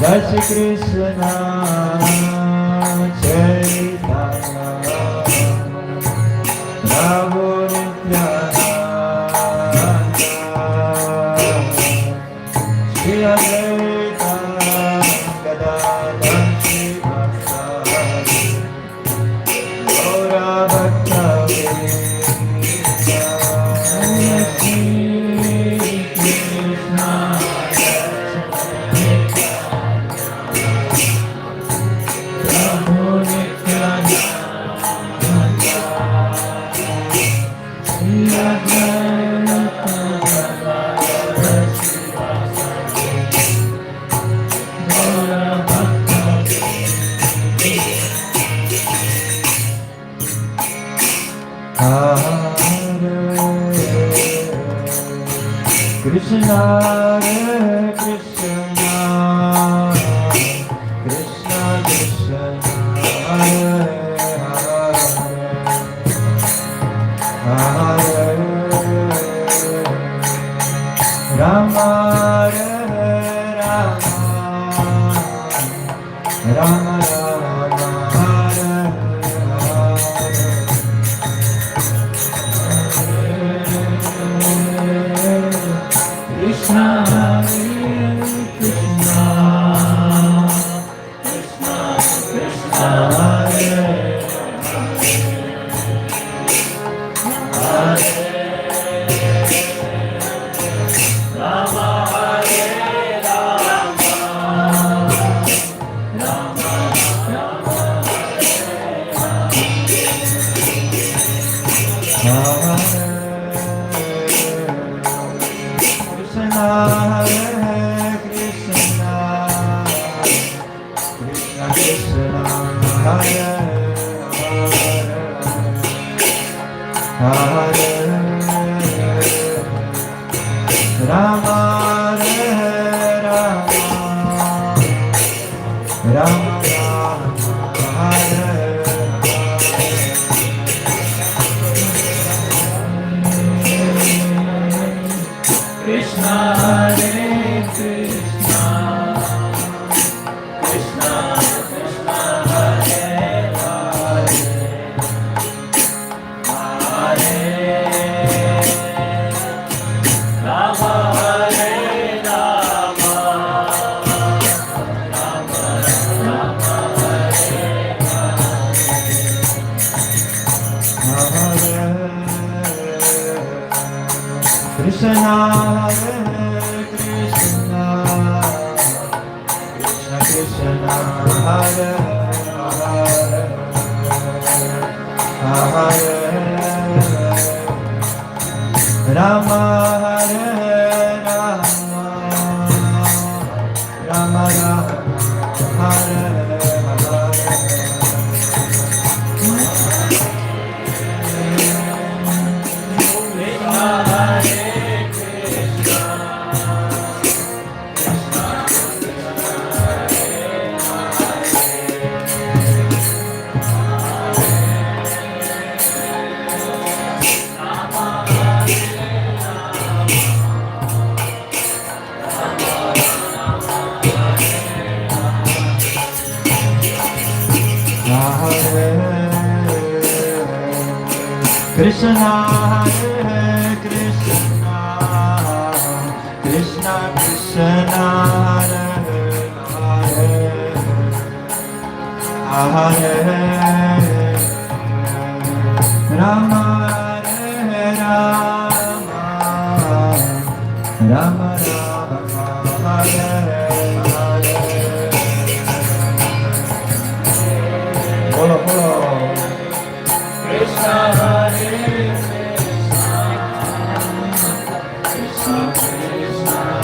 Jai Shri Krishna Chaitanya Prabhu Nityananda Shri Advaita Gadadhar Srivasadi Gaura Bhakta Krishna Hare Krishna Krishna Krishna Hare Hare Hare Rama Hare Rama Rama Rama Hare Krishna Krishna Krishna Krishna Hare Hare Rama Hare Rama Rama Rama Hare Krishna Hare Krishna Krishna Krishna Hare Hare Rama Hare Rama Rama Rama Hare Krishna Hare Krishna Krishna Krishna Hare Hare Hare Rama Hare Rama Rama Rama Hare Hare Krishna Hare Krishna Krishna Krishna Hare Hare Rama Hare Rama Rama Rama Hare Krishna Hare Krishna Krishna Krishna Hare Hare Hare Rama Hare Rama Rama Rama Hare Hare Bolo Bolo Krishna Hare Krishna Krishna Krishna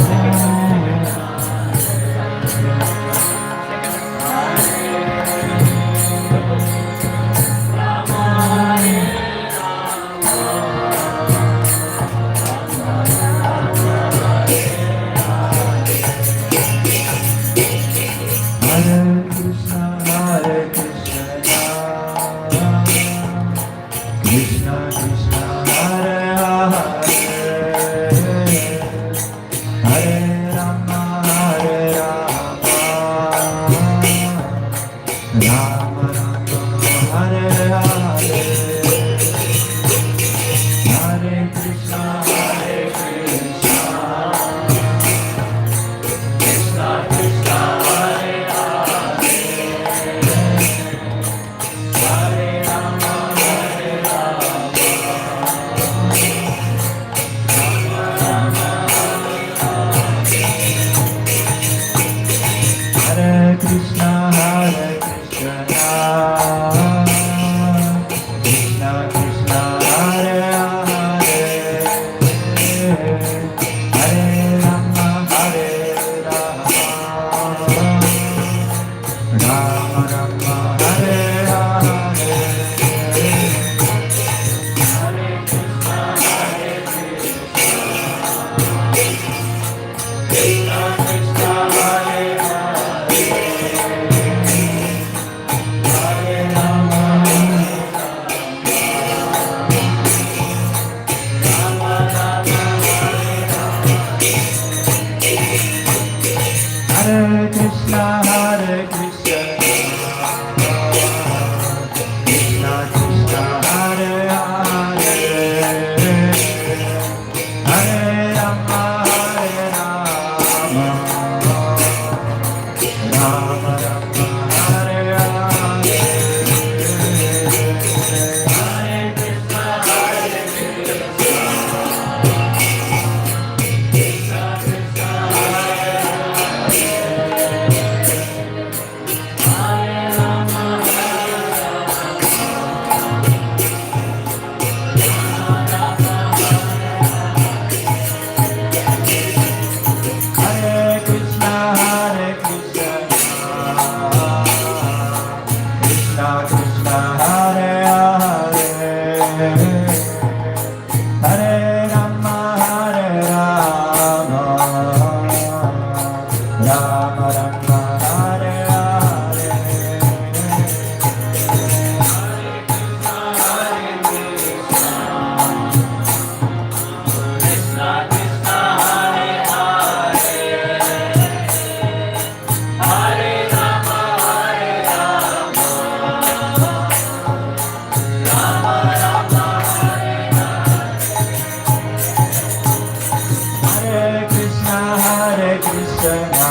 Hare Krishna,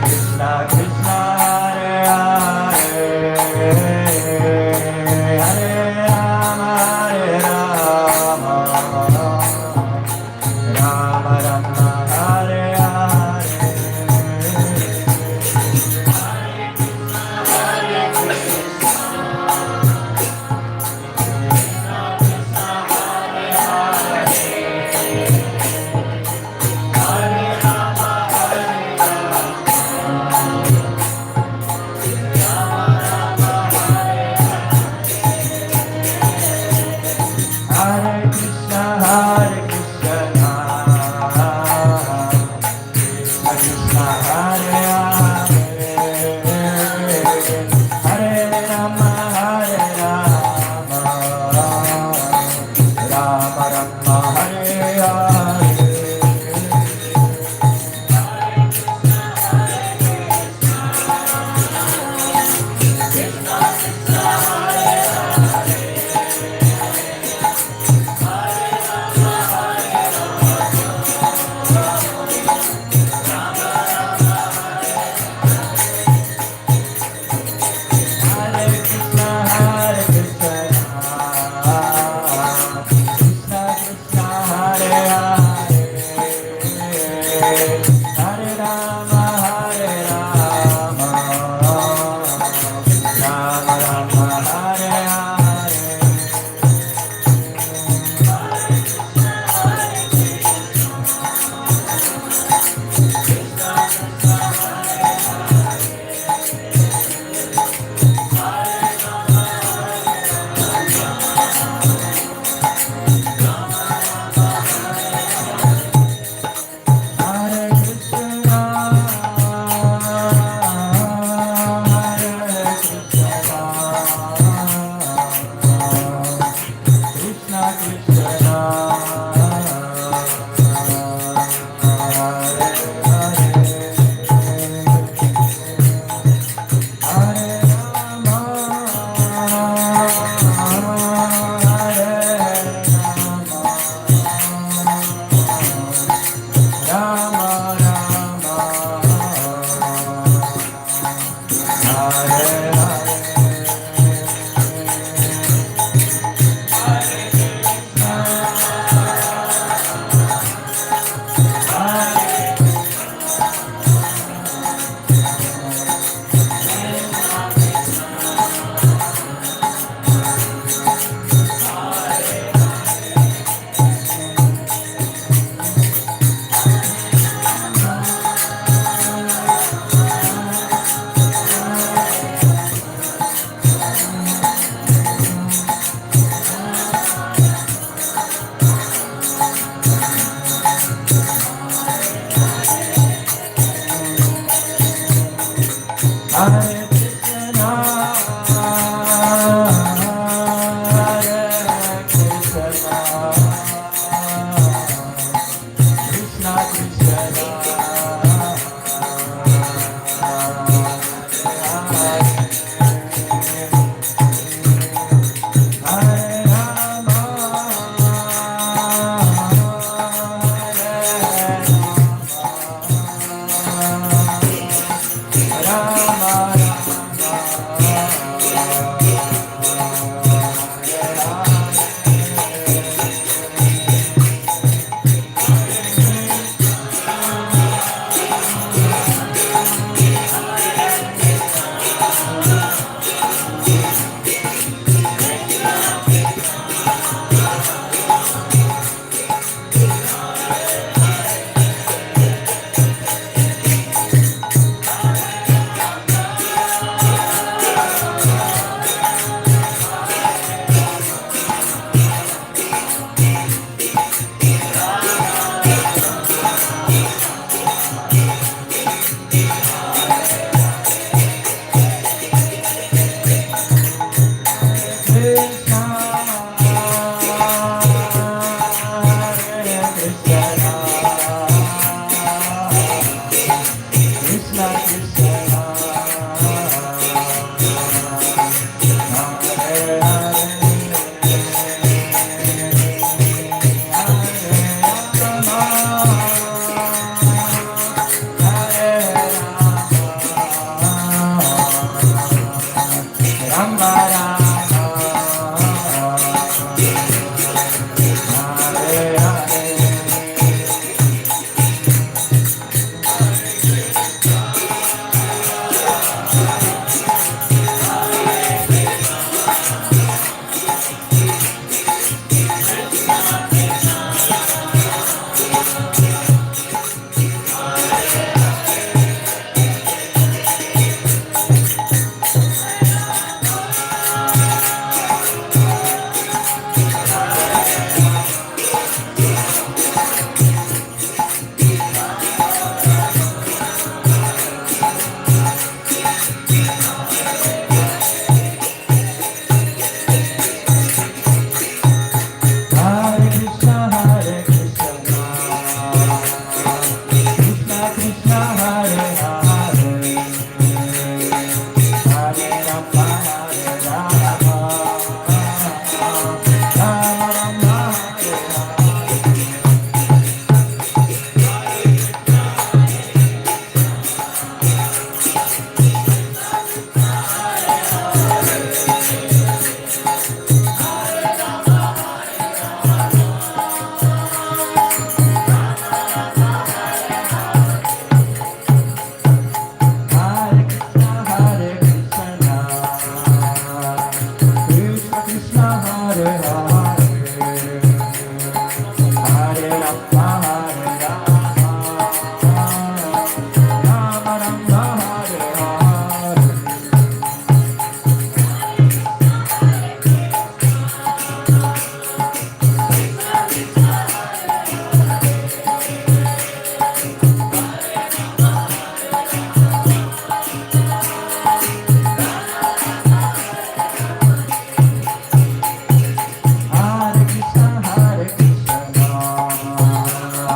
Krishna Krishna, Hare Hare, Hare Rama, Hare Rama, Rama Rama, Hare Hare. Hare Krishna,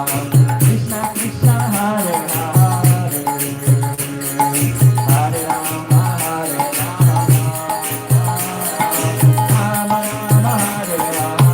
Krishna Krishna Hare Hare, Hare Rama Hare Rama, Rama Rama Hare Hare.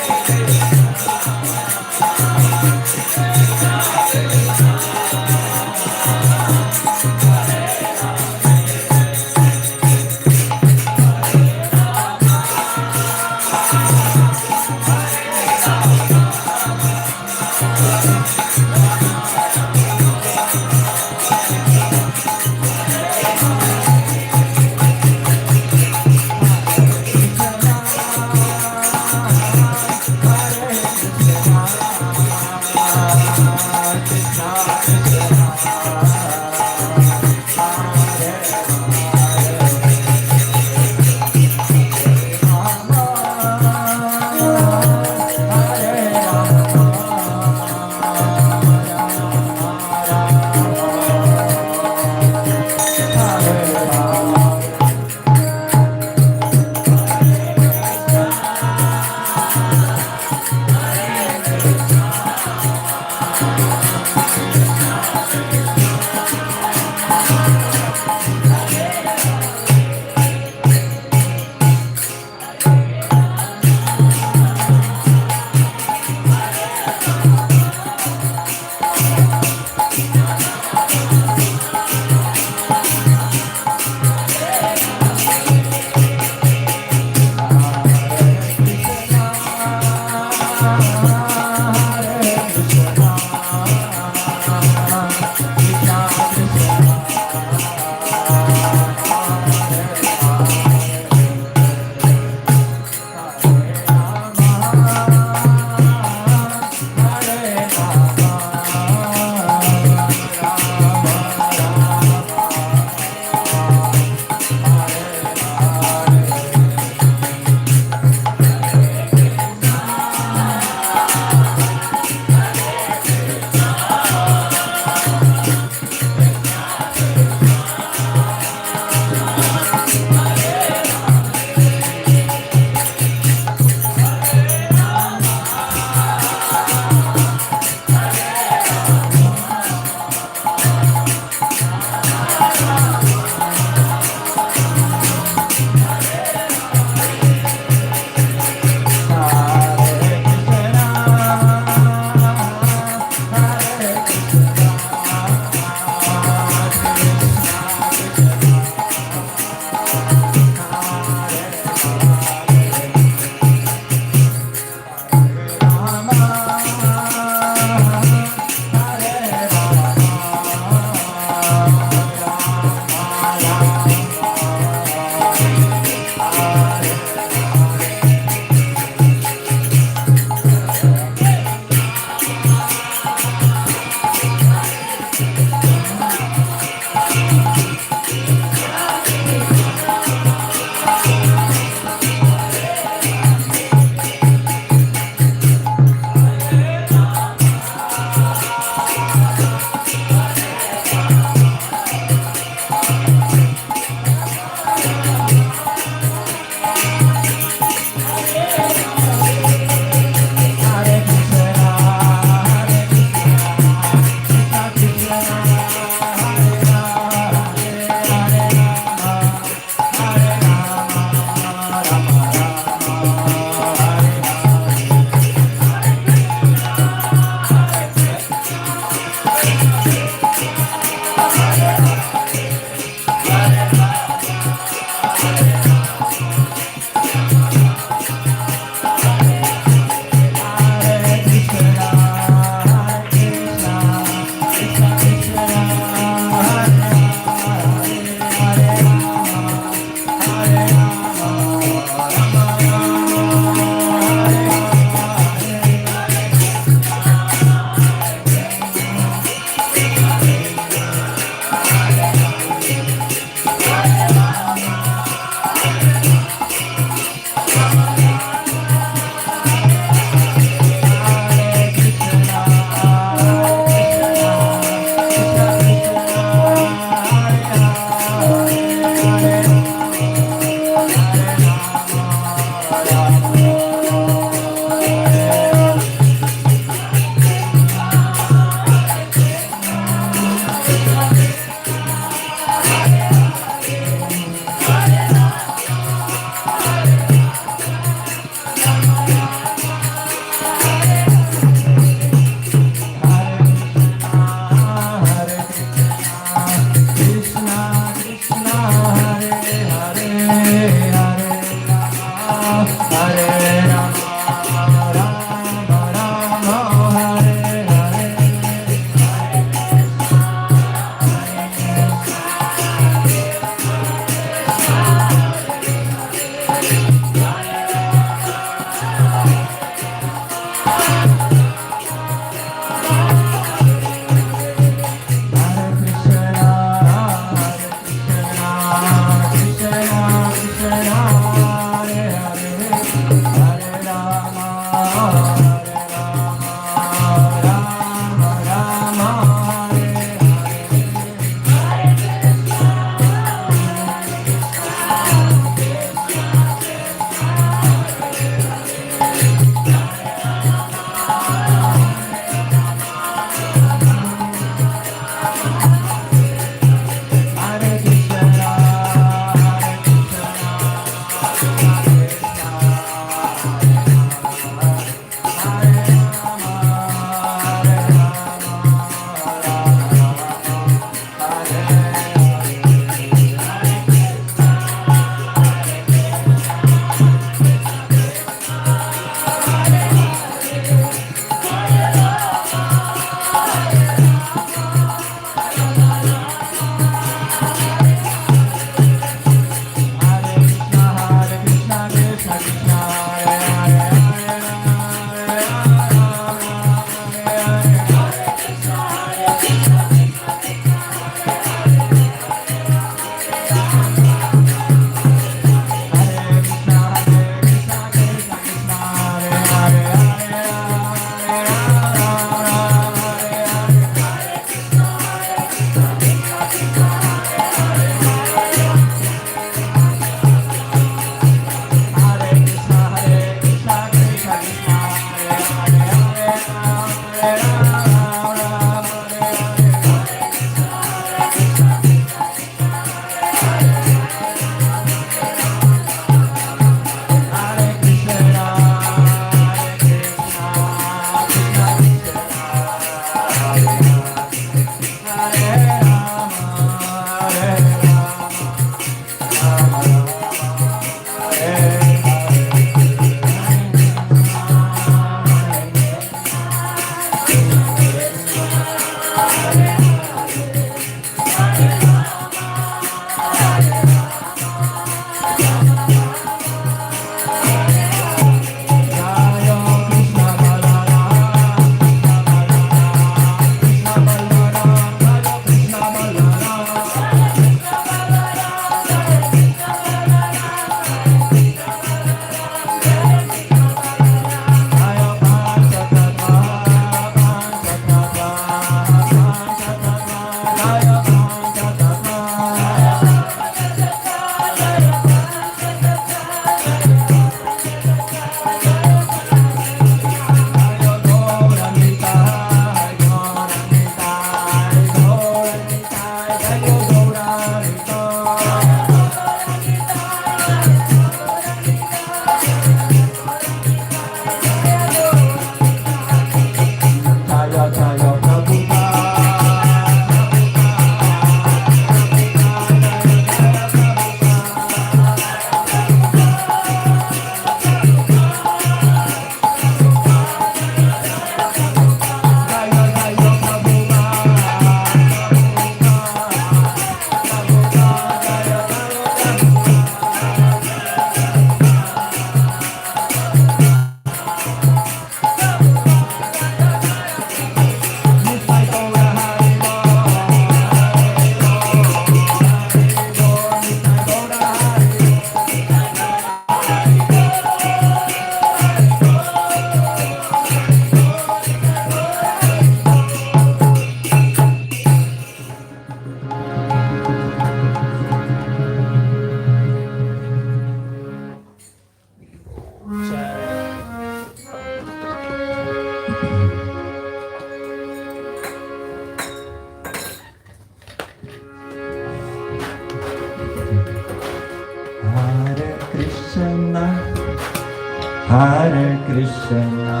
Hare Krishna,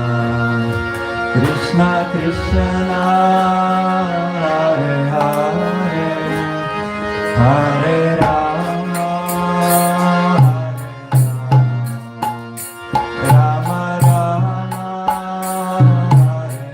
Krishna Krishna, Hare Hare, Hare Rama, Rama Rama, Hare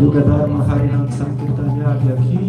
Yugadharma Harinam Sankirtan Yagya Ki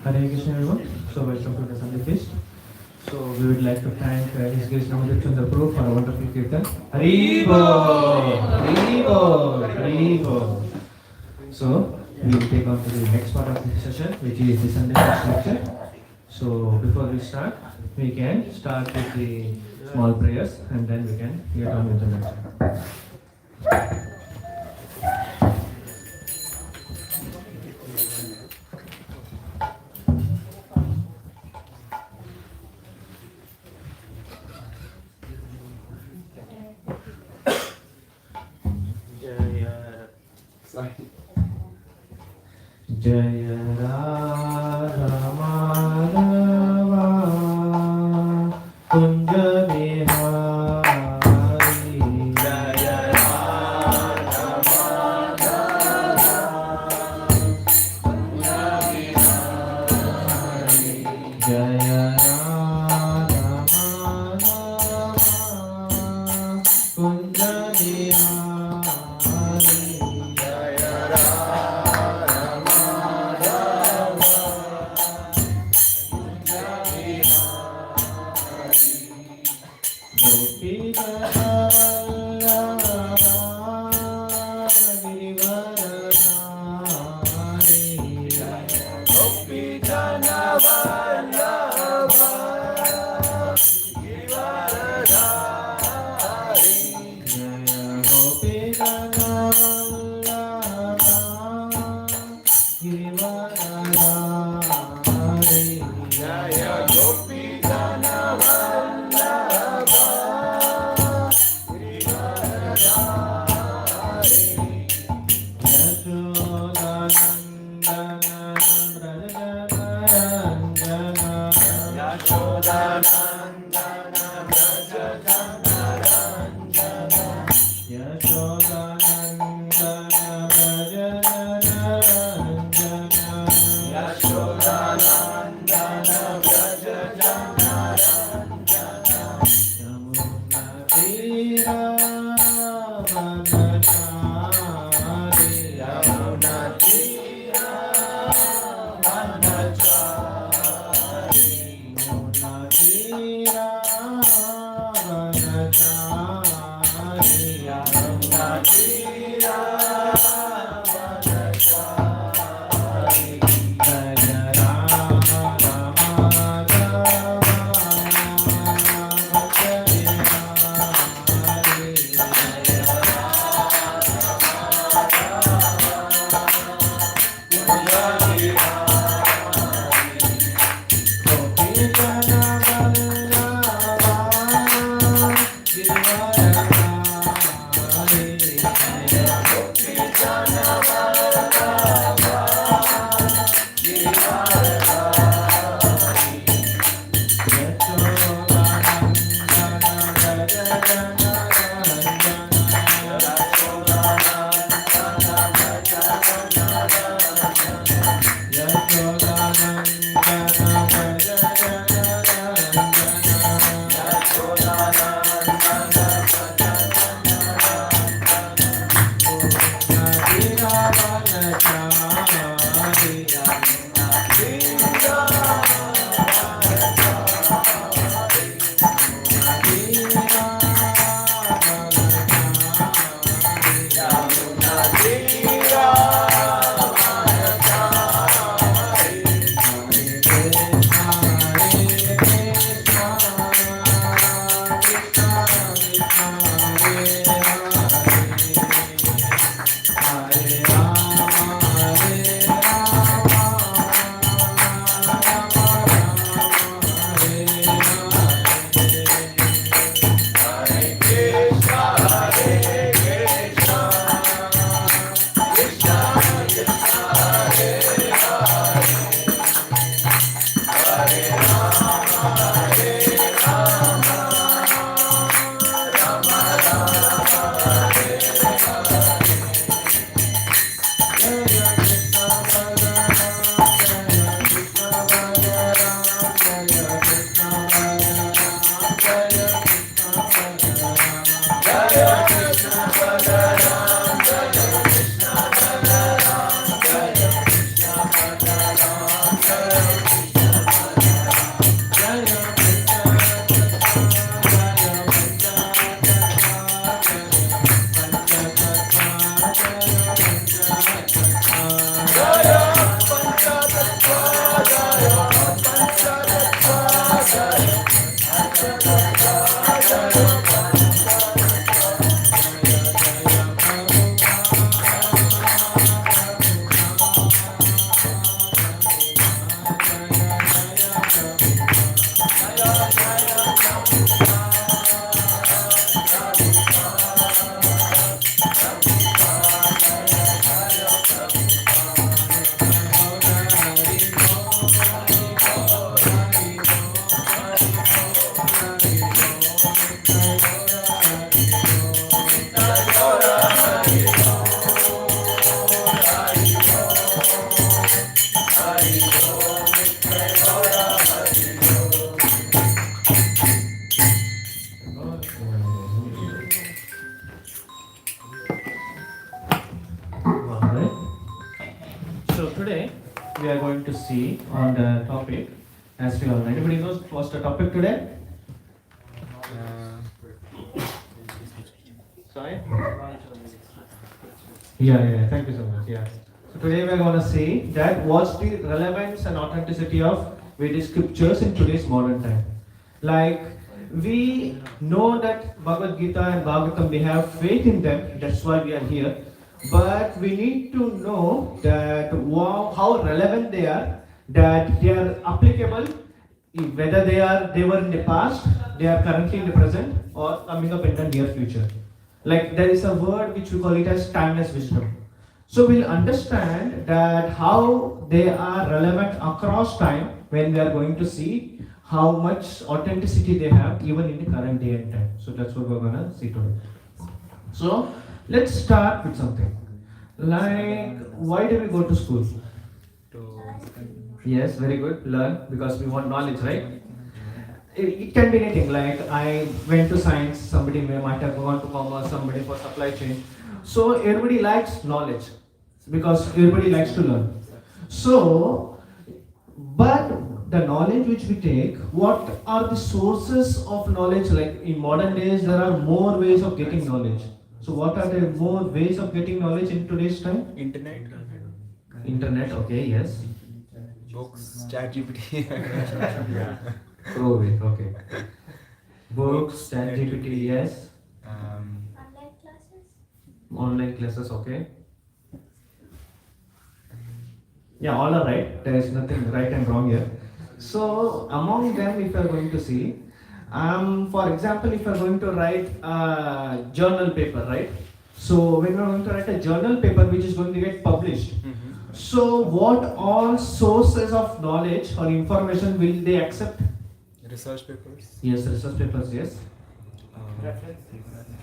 Hare Krishna everyone. So welcome to the Sunday feast. So we would like to thank His Grace Namadip Chandra Prabhu for a wonderful Kirtan. Haribo! Haribo! Haribo! So we will take on to the next part of the session, which is the Sunday feast lecture. So before we start, we can start with the small prayers and then we can get on with the lecture. Jaya Radha Madhava Kunja Bihari Jaya Radha Madhava Kunja Bihari Jaya Radha Madhava Kunja Bihari Jaya see on the topic as we all know. Anybody knows what's the topic today? Sorry? Yeah, thank you so much. Yeah. So today we are going to see that what's the relevance and authenticity of Vedic scriptures in today's modern time. Like, we know that Bhagavad Gita and Bhāgavatam, we have faith in them, that's why we are here. But we need to know that how relevant they are, that they are applicable, whether they were in the past, they are currently in the present, or coming up in the near future. Like, there is a word which we call it as timeless wisdom. So we'll understand that how they are relevant across time when we are going to see how much authenticity they have even in the current day and time. So that's what we're going to see today. So let's start with something. Like, why do we go to school? Yes, very good. Learn, because we want knowledge, right? It can be anything. Like, I went to science, somebody might have gone to commerce, somebody for supply chain. So everybody likes knowledge. because everybody likes to learn. So, but the knowledge which we take, what are the sources of knowledge? Like in modern days, there are more ways of getting knowledge. So, what are the more ways of getting knowledge in today's time? Internet. Internet, okay, yes. Books, ChatGPT. Prove it, okay. Books, ChatGPT, yes. Online classes? Online classes, okay. Yeah, all are right. There is nothing right and wrong here. So, among them, if you are going to see, for example, if you are going to write a journal paper, right? So, when you are going to write a journal paper which is going to get published, so what all sources of knowledge or information will they accept? Research papers. Yes, research papers, yes.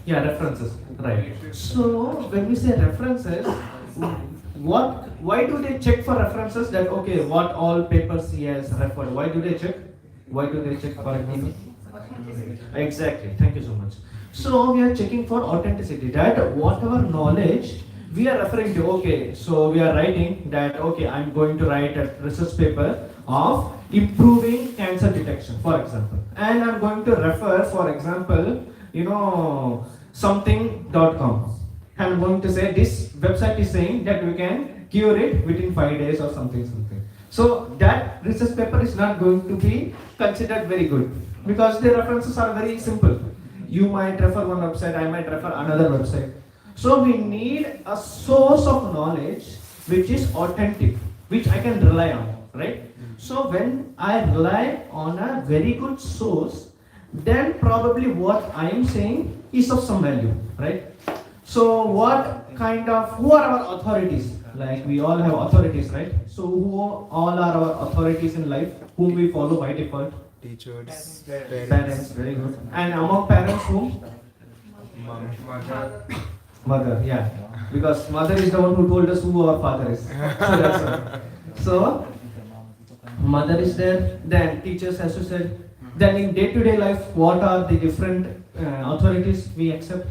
Yeah, references, right. So, when we say references, why do they check for references that, okay, what all papers he has referred? Why do they check? Why do they check for it? Exactly, thank you so much. So we are checking for authenticity, that whatever knowledge we are referring to, okay, so we are writing that, okay, I'm going to write a research paper of improving cancer detection, for example. And I'm going to refer, for example, something.com. I'm going to say this website is saying that we can cure it within 5 days or something. So that research paper is not going to be considered very good because the references are very simple. You might refer one website, I might refer another website. So we need a source of knowledge which is authentic, which I can rely on, right? So when I rely on a very good source, then probably what I am saying is of some value, right? So who are our authorities? Like we all have authorities, right? So who all are our authorities in life, whom we follow by default? Teachers, Parents, very good. And among parents, whom? Mom. Mother, yeah. Because mother is the one who told us who our father is. So mother is there, then teachers, as you said. Then in day-to-day life, what are the different authorities we accept?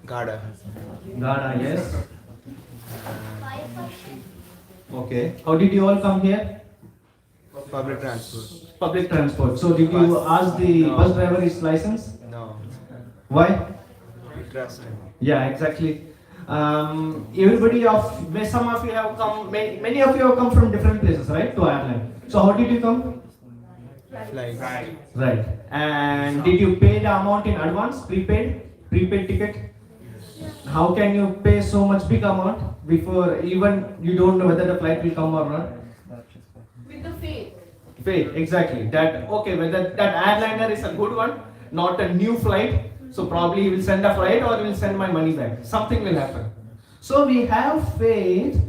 Gada. Gada, yes. Firefighter? Okay. How did you all come here? Public transport. Public transport. So did you ask the bus driver his license? No. Why? Trust him. Yeah, exactly. Some of you have come, many of you have come from different places, right, to Ireland. So how did you come? Flight. Right. And did you pay the amount in advance, prepaid ticket? How can you pay so much big amount before even you don't know whether the flight will come or not? With the faith. Faith, exactly. That, okay, whether that airliner is a good one, not a new flight, so probably he will send a flight or he will send my money back. Something will happen. So we have faith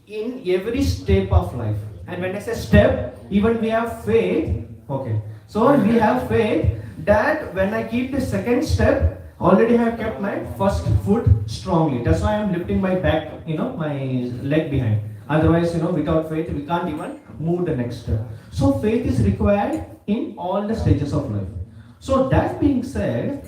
in every step of life. And when I say step, even we have faith. Okay. So we have faith that when I keep the second step, already I have kept my first foot strongly. That's why I am lifting my back, my leg behind. Otherwise, without faith, we can't even move the next step. So faith is required in all the stages of life. So that being said,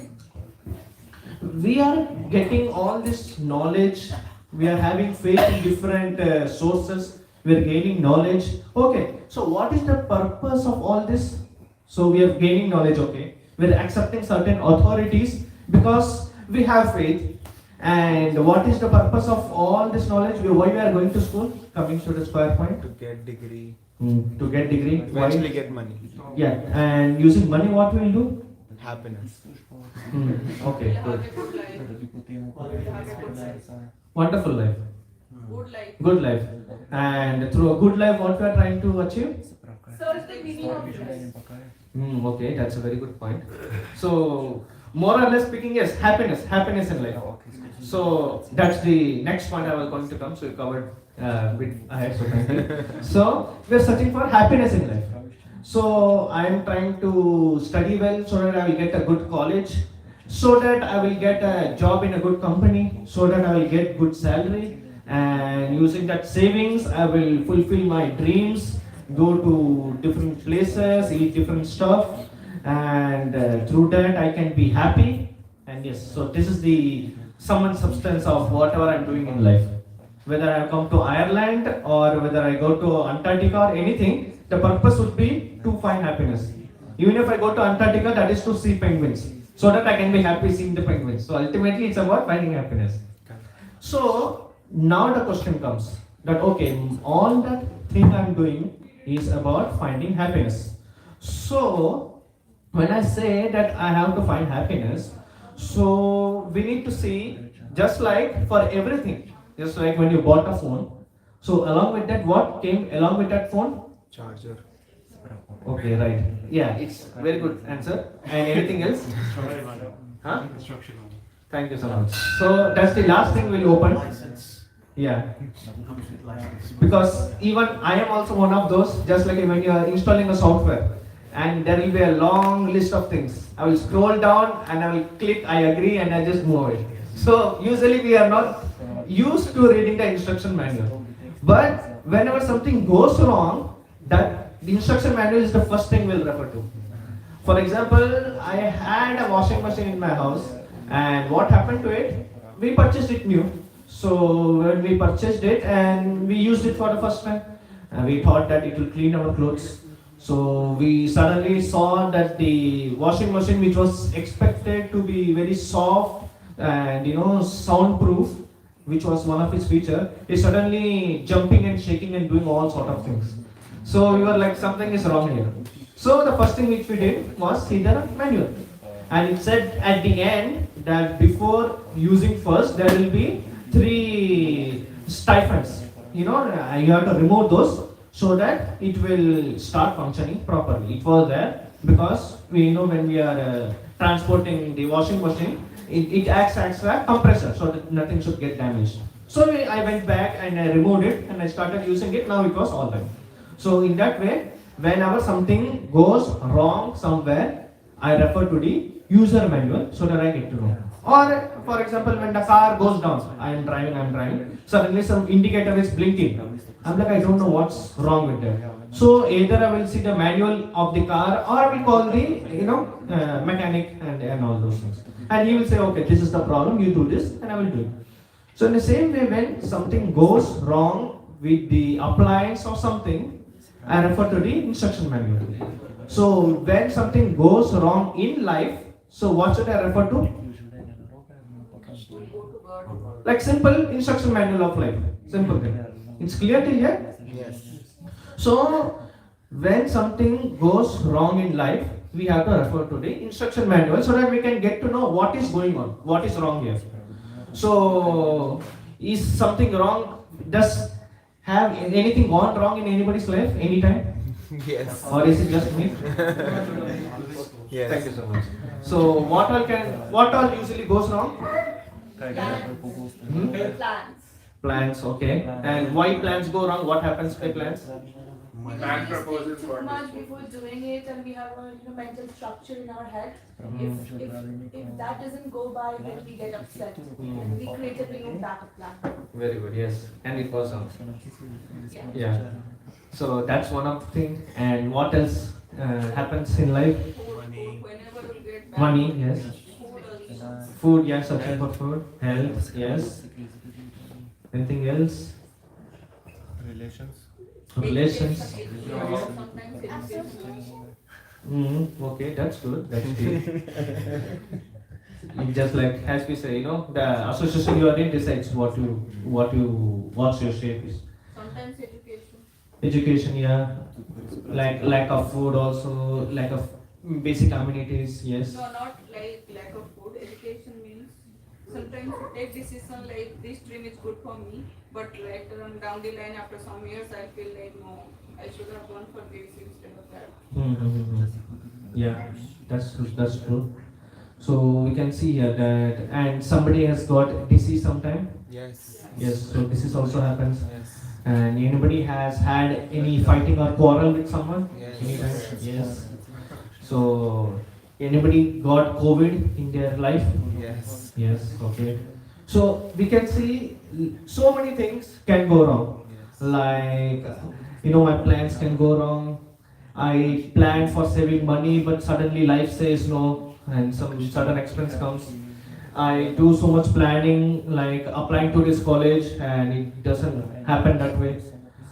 we are getting all this knowledge. We are having faith in different sources. We are gaining knowledge. Okay, so what is the purpose of all this? So we are gaining knowledge, okay. We are accepting certain authorities because we have faith. And what is the purpose of all this knowledge? Why we are going to school? Coming to the square point. To get degree. To get degree. Eventually get money. Yeah, and using money, what we will do? Happiness. Okay, good. Wonderful life. Good life. Good life. And through a good life, what we are trying to achieve? Search the meaning of life. Okay, that's a very good point. So, more or less speaking, yes, happiness in life. So, that's the next point I was going to come. So, you covered a bit ahead. So, thank you. So, we are searching for happiness in life. So, I am trying to study well so that I will get a good college, so that I will get a job in a good company, so that I will get good salary, and using that savings, I will fulfill my dreams, go to different places, eat different stuff, and through that I can be happy. And yes, so this is the sum and substance of whatever I'm doing in life. whether I come to Ireland or whether I go to Antarctica or anything, the purpose would be to find happiness. Even if I go to Antarctica, that is to see penguins, so that I can be happy seeing the penguins. So ultimately, it's about finding happiness. So now the question comes that okay, all that thing I'm doing is about finding happiness. So when I say that I have to find happiness, so we need to see, just like for everything, just like when you bought a phone, so along with that, what came along with that phone? Charger. Okay, right. Yeah, it's very good answer. And anything else? Huh? Thank you so much. So that's the last thing we'll open. Yeah. Because even I am also one of those, just like when you are installing a software and there will be a long list of things. I will scroll down and I will click I agree and I just move it. So usually we are not used to reading the instruction manual. But whenever something goes wrong, that the instruction manual is the first thing we'll refer to. For example, I had a washing machine in my house and what happened to it? We purchased it new. So when we purchased it and we used it for the first time, we thought that it will clean our clothes. So we suddenly saw that the washing machine, which was expected to be very soft and soundproof, which was one of its features, is suddenly jumping and shaking and doing all sort of things. So we were like, something is wrong here. So the first thing which we did was see the manual, and it said at the end that before using first there will be 3 stipends. You have to remove those so that it will start functioning properly. It was there because we know when we are transporting the washing machine, it acts as a compressor so that nothing should get damaged. So I went back and I removed it and I started using it. Now it was all right. So in that way, whenever something goes wrong somewhere, I refer to the user manual so that I get to know. Or for example, when the car goes down, I am driving, suddenly some indicator is blinking. I'm like, I don't know what's wrong with that. So either I will see the manual of the car or I will call the mechanic and all those things. And he will say, okay, this is the problem, you do this, and I will do it. So in the same way, when something goes wrong with the appliance or something, I refer to the instruction manual. So when something goes wrong in life, so what should I refer to? Like simple instruction manual of life. Simple thing. It's clear till here? Yes. So when something goes wrong in life, we have to refer to the instruction manual so that we can get to know what is going on, what is wrong here. So is something wrong? Does have anything gone wrong in anybody's life anytime? Yes. Or is it just me? Yes. Thank you so much. So what all usually goes wrong? Plans. Plans, okay. And why plans go wrong? What happens to plans? Man proposes too much before doing it, and we have a mental structure in our head. If that doesn't go by, then we get upset. And we create a new backup plan. Very good, yes. And it goes on. Yeah. Yeah. So that's one of the things. And what else happens in life? Whenever we get back, Money, yes. food or Food, yes, searching for food. Health, yes. Anything else? Relations. Relations. Sometimes education. Okay, that's good. That's good. It's just like as we say, the association you are in decides what's your shape is. Sometimes education. Education, yeah. Like lack of food also, lack of basic amenities, yes. No, not like lack of food. Education means sometimes you take decision like this dream is good for me, but later on down the line after some years I feel like no, I should have gone for this instead of that. Yeah, that's true. So we can see here that, and somebody has got disease sometime. Yes. Yes, so disease also happens. Yes. And anybody has had any fighting or quarrel with someone? Yes. Anytime? Yes. So anybody got COVID in their life? Yes. Yes, okay. So we can see so many things can go wrong. Yes. Like, my plans can go wrong. I planned for saving money, but suddenly life says no, and some sudden expense comes. I do so much planning, like applying to this college, and it doesn't happen that way.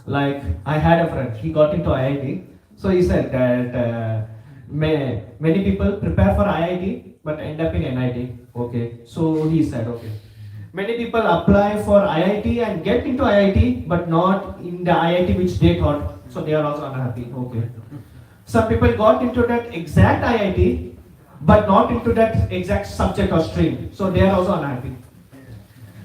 Like I had a friend, he got into IIT, so he said that many people prepare for IIT but end up in NIT. Okay, so he said, okay. Many people apply for IIT and get into IIT but not in the IIT which they thought, so they are also unhappy. Okay. Some people got into that exact IIT but not into that exact subject or stream, so they are also unhappy.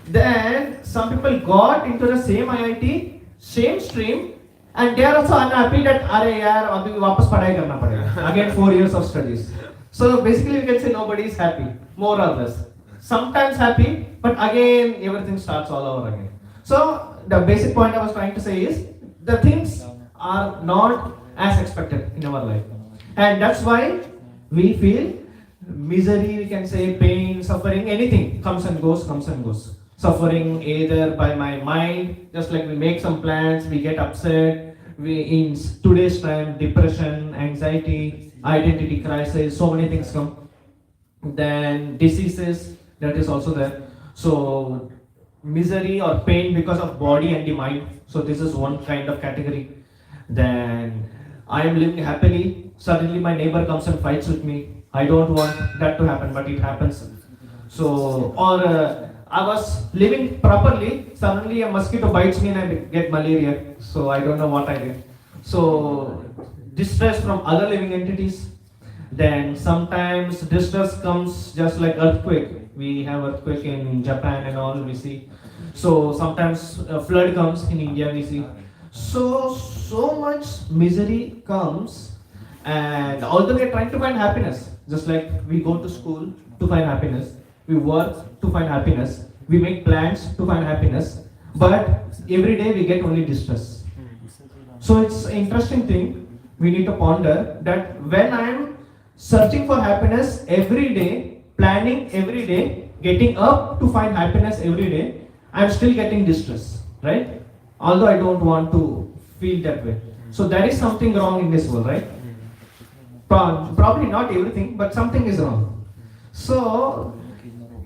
Then some people got into the same IIT, same stream, and they are also unhappy that अरे यार अभी वापस पढ़ाई करना पड़ेगा. Again 4 years of studies. So basically we can say nobody is happy, more or less. Sometimes happy, but again everything starts all over again. So the basic point I was trying to say is the things are not as expected in our life, and that's why we feel misery, we can say pain, suffering, anything comes and goes, comes and goes. Suffering either by my mind, just like we make some plans, we get upset, we in today's time, depression, anxiety, identity crisis, so many things come. Then diseases, that is also there. So misery or pain because of body and the mind, so this is one kind of category. Then I am living happily, suddenly my neighbor comes and fights with me. I don't want that to happen, but it happens. So, or I was living properly, suddenly a mosquito bites me and I get malaria. So I don't know what I did. So distress from other living entities. Then sometimes distress comes just like earthquake. We have earthquake in Japan and all we see. So sometimes a flood comes in India we see. So much misery comes, and although we are trying to find happiness, just like we go to school to find happiness, we work to find happiness, we make plans to find happiness, but every day we get only distress. So it's an interesting thing we need to ponder that when I am searching for happiness every day, planning every day, getting up to find happiness every day, I am still getting distress, right? Although I don't want to feel that way. So there is something wrong in this world, right? Probably not everything, but something is wrong. So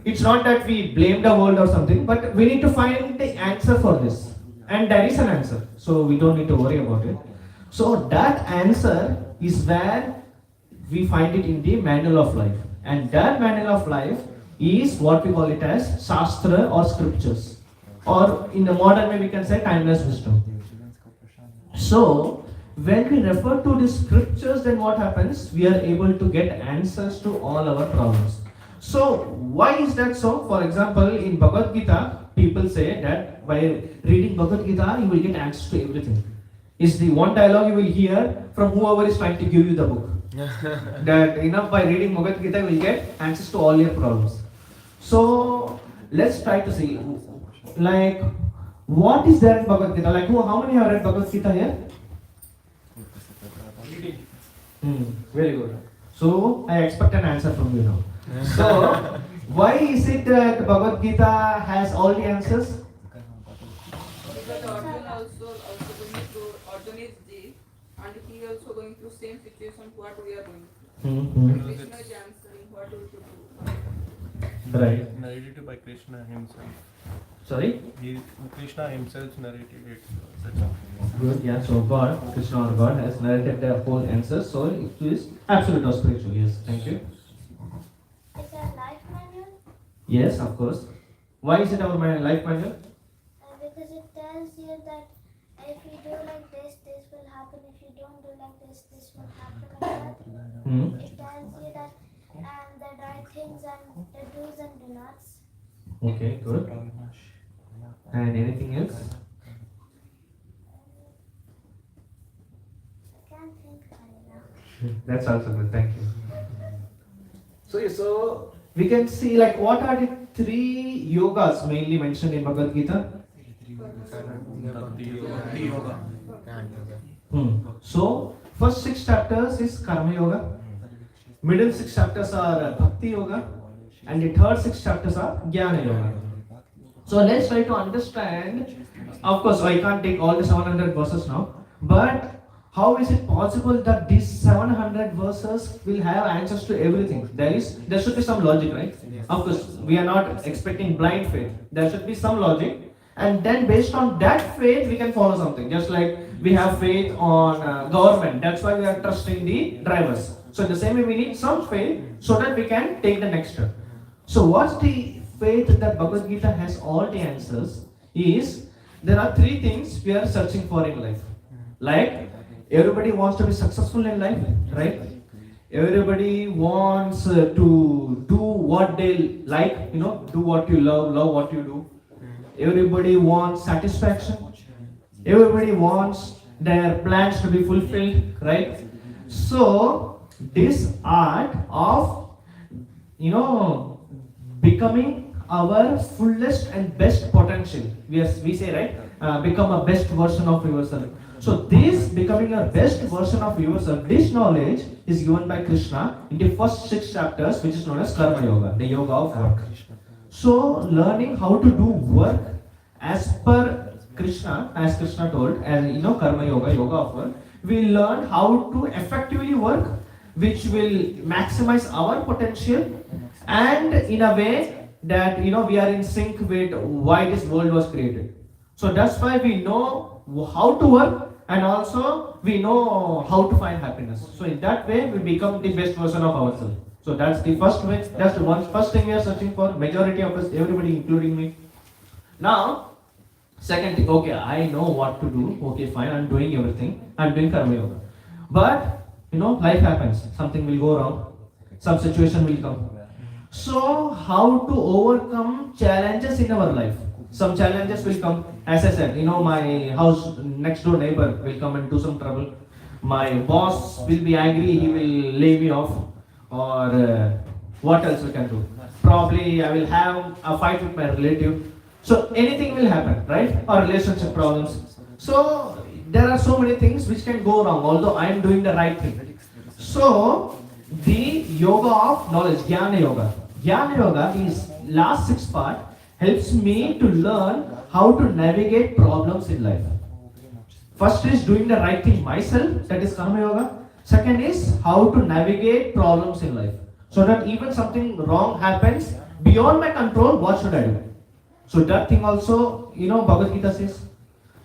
it's not that we blame the world or something, but we need to find the answer for this. And there is an answer, so we don't need to worry about it. So that answer is where we find it in the manual of life. And that manual of life is what we call it as Shastra or scriptures. Or in the modern way we can say timeless wisdom. So when we refer to the scriptures, then what happens? We are able to get answers to all our problems. So why is that so? For example, in Bhagavad Gita, people say that by reading Bhagavad Gita, you will get answers to everything. It's the one dialogue you will hear from whoever is trying to give you the book. That by reading Bhagavad Gita, you will get answers to all your problems. So let's try to see, like, what is there in Bhagavad Gita? Like, how many have read Bhagavad Gita here? Very good. So I expect an answer from you now. So why is it that Bhagavad Gita has all the answers? Because Arjuna also going through, Arjuna is Jeev, and he also going through same situation what we are going through. Krishna is answering what we should do. Right. Narrated by Krishna himself. Sorry? Krishna himself narrated it. Good, yeah. So God, Krishna or God has narrated the whole answer. So it is absolute or spiritual. Yes, thank you. Is there a life manual? Yes, of course. Why is it our life manual? Because it tells you that if you do like this, this will happen. If you don't do like this, this will happen like that. It tells you that the right things and the do's and do nots. Okay, good. And anything else? I can't think right now. That's also good. Thank you. So we can see like what are the three yogas mainly mentioned in Bhagavad Gita? Bhakti yoga. So first 6 chapters is Karma Yoga, middle 6 chapters are Bhakti Yoga, and the third 6 chapters are Jnana Yoga. So let's try to understand. Of course, I can't take all the 700 verses now, but How is it possible that these 700 verses will have answers to everything? There should be some logic, right? Of course, we are not expecting blind faith. There should be some logic, and then based on that faith, we can follow something. Just like we have faith on government, that's why we are trusting the drivers. So in the same way, we need some faith so that we can take the next step. So what's the faith that Bhagavad Gita has all the answers? Is there are three things we are searching for in life. Like everybody wants to be successful in life, right? Everybody wants to do what they like, do what you love what you do. Everybody wants satisfaction. Everybody wants their plans to be fulfilled, right? So this art of becoming our fullest and best potential. We say, right? Become a best version of yourself. So this becoming a best version of yourself, this knowledge is given by Krishna in the first 6 chapters, which is known as Karma Yoga, the yoga of work. So learning how to do work as per Krishna, as Krishna told, as Karma Yoga, yoga of work, we learn how to effectively work, which will maximize our potential, and in a way that we are in sync with why this world was created. So that's why we know how to work, and also we know how to find happiness. So in that way, we become the best version of ourselves. So that's the first way. That's the first thing we are searching for. Majority of us, everybody, including me. Now, second thing. Okay, I know what to do. Okay, fine. I'm doing everything. I'm doing Karma Yoga. But life happens. Something will go wrong. Some situation will come. So how to overcome challenges in our life? Some challenges will come. As I said, my house next door neighbor will come and do some trouble. My boss will be angry, he will lay me off. Or what else we can do? Probably I will have a fight with my relative. So anything will happen, right? Or relationship problems. So there are so many things which can go wrong, although I am doing the right thing. So the yoga of knowledge, Jnana Yoga. Jnana Yoga is last 6 part, helps me to learn how to navigate problems in life. First is doing the right thing myself, that is Karma Yoga. Second is how to navigate problems in life. So that even something wrong happens beyond my control, what should I do? So that thing also, Bhagavad Gita says.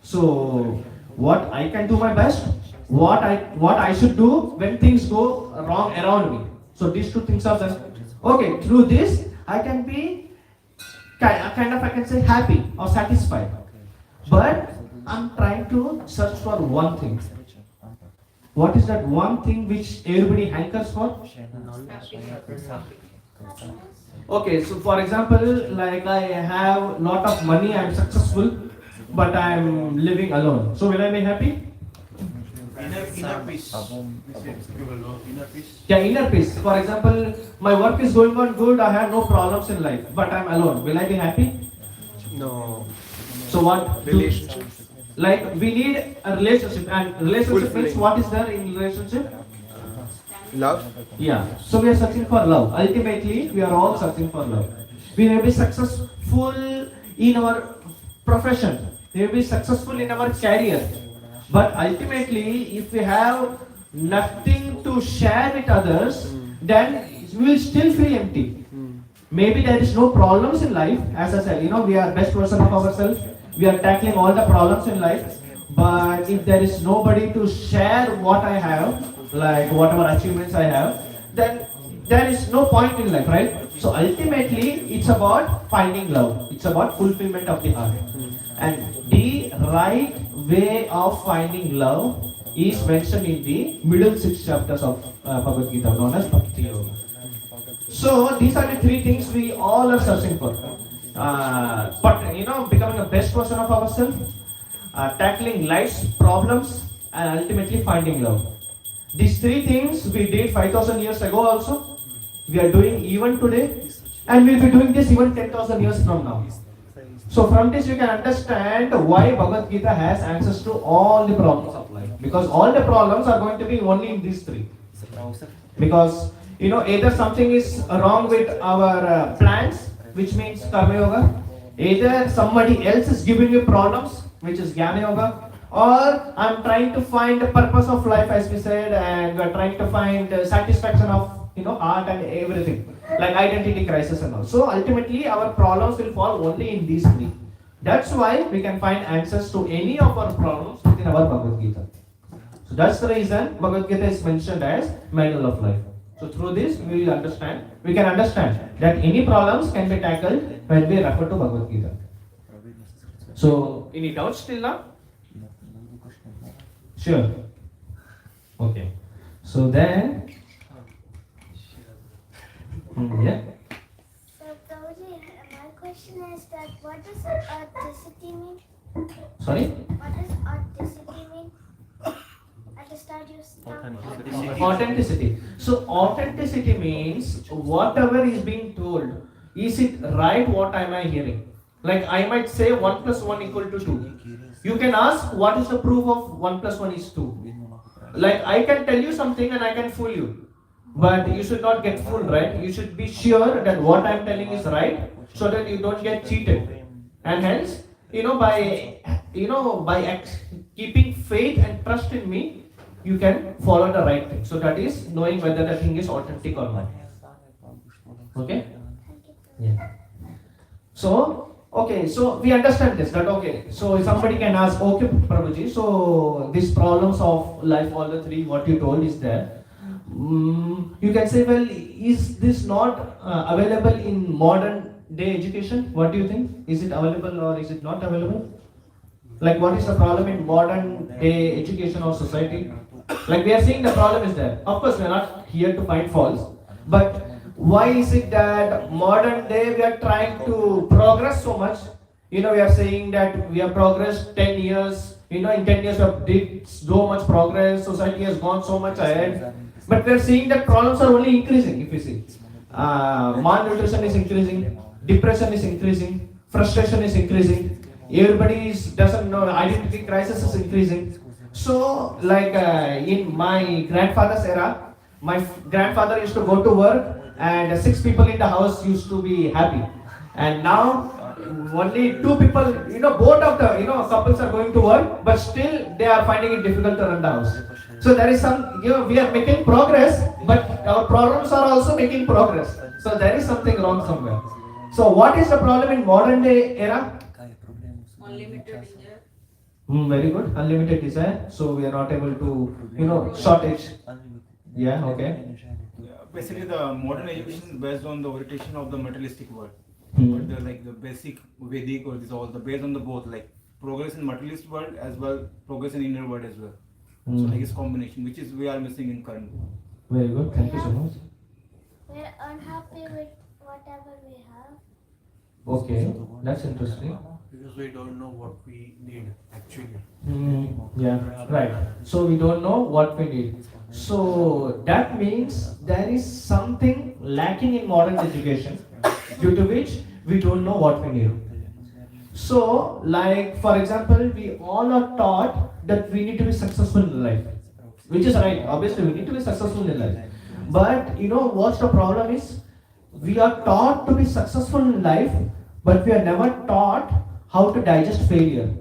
So what I can do my best, what I should do when things go wrong around me. So these 2 things are done. Okay, through this I can be I can say happy or satisfied. But I'm trying to search for one thing. What is that one thing which everybody hankers for? Okay, so for example, like I have lot of money, I'm successful, but I'm living alone. So will I be happy? Inner peace. Inner peace. Yeah, inner peace. For example, my work is going on good, I have no problems in life, but I'm alone. Will I be happy? No. So what? Relationship. Like we need a relationship, and relationship means what is there in relationship? Love. Yeah. So we are searching for love. Ultimately, we are all searching for love. We may be successful in our profession. We may be successful in our career. But ultimately, if we have nothing to share with others, then we will still feel empty. Maybe there is no problems in life. As I said, we are best version of ourselves. We are tackling all the problems in life. But if there is nobody to share what I have, like whatever achievements I have, then there is no point in life, right? So ultimately, it's about finding love. It's about fulfillment of the heart. And the right way of finding love is mentioned in the middle 6 chapters of Bhagavad Gita, known as Bhakti Yoga. So these are the 3 things we all are searching for. But becoming a best version of ourselves, tackling life's problems, and ultimately finding love. These 3 things we did 5,000 years ago also, we are doing even today, and we'll be doing this even 10,000 years from now. So from this you can understand why Bhagavad Gita has answers to all the problems of life. Because all the problems are going to be only in these 3. Because either something is wrong with our plans, which means Karma Yoga. Either somebody else is giving you problems, which is Jnana Yoga. Or I'm trying to find the purpose of life, as we said, and we're trying to find satisfaction of heart and everything, like identity crisis and all. So ultimately, our problems will fall only in these three. That's why we can find answers to any of our problems within our Bhagavad Gita. So that's the reason Bhagavad Gita is mentioned as manual of life. So through this, we can understand that any problems can be tackled when we refer to Bhagavad Gita. So, any doubts still now? Sure. Okay. So then, yeah. So, Prabhuji, my question is that what does authenticity mean? Sorry? What does authenticity mean? At the start you start. Authenticity. So authenticity means whatever is being told, is it right? What am I hearing? Like I might say 1 plus 1 equal to 2. You can ask what is the proof of 1 plus 1 is 2. Like I can tell you something and I can fool you. But you should not get fooled, right? You should be sure that what I am telling is right, so that you don't get cheated. And hence, by keeping faith and trust in me, you can follow the right thing. So that is knowing whether the thing is authentic or not. Okay? Yeah. So we understand this, that okay. So somebody can ask, okay, Prabhuji, so these problems of life, all the three, what you told is there. You can say, well, is this not available in modern day education? What do you think? Is it available or is it not available? Like what is the problem in modern day education or society? Like we are seeing the problem is there. Of course, we are not here to find faults, but why is it that modern day we are trying to progress so much? We are saying that we have progressed 10 years. In 10 years we have did so much progress. Society has gone so much ahead. But we are seeing that problems are only increasing. If you see, malnutrition is increasing, depression is increasing, frustration is increasing. Everybody doesn't know, identity crisis is increasing. So, like in my grandfather's era, my grandfather used to go to work and 6 people in the house used to be happy. And now only 2 people, both of the couples are going to work, but still they are finding it difficult to run the house. So there is some, we are making progress, but our problems are also making progress. So there is something wrong somewhere. So what is the problem in modern day era? Unlimited desire. Very good. Unlimited desire. So we are not able to, shortage. Yeah, okay. Basically, the modern education is based on the orientation of the materialistic world. But the basic Vedic or this all the based on the both, like progress in materialist world as well, progress in inner world as well. So it's combination, which is we are missing in current. Very good. Thank you so much. We're unhappy with whatever we have. Okay, that's interesting. Because we don't know what we need actually. Yeah, right. So we don't know what we need. So that means there is something lacking in modern education, due to which we don't know what we need. So, like for example, we all are taught that we need to be successful in life, which is right. Obviously, we need to be successful in life. But what's the problem is, we are taught to be successful in life, but we are never taught how to digest failure.